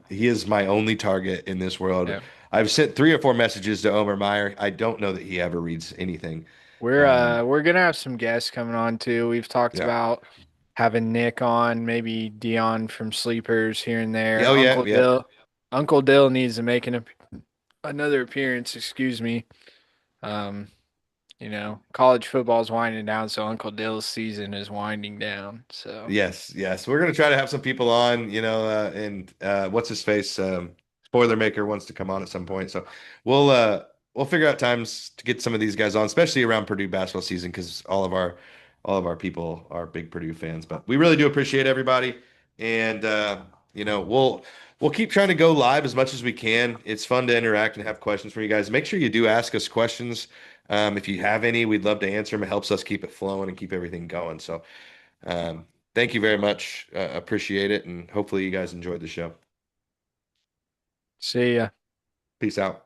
He is my only target in this world. Yeah. I've sent 3 or 4 messages to Omer Meyer. I don't know that he ever reads anything. We're gonna have some guests coming on too. We've talked Yeah. about having Nick on, maybe Dion from Sleepers here and there. Yeah. Oh, yeah. Yeah. Uncle Dill needs to make another appearance, excuse me. Um, college football's winding down, so Uncle Dill's season is winding down. So Yes, yes. We're gonna try to have some people on, and what's his face? Boilermaker wants to come on at some point. So we'll uh we'll figure out times to get some of these guys on, especially around Purdue basketball season, because all of our people are big Purdue fans. But we really do appreciate everybody. And we'll keep trying to go live as much as we can. It's fun to interact and have questions from you guys. Make sure you do ask us questions. If you have any, we'd love to answer them. It helps us keep it flowing and keep everything going. So thank you very much. Appreciate it. And hopefully you guys enjoyed the show. see ya. Peace out.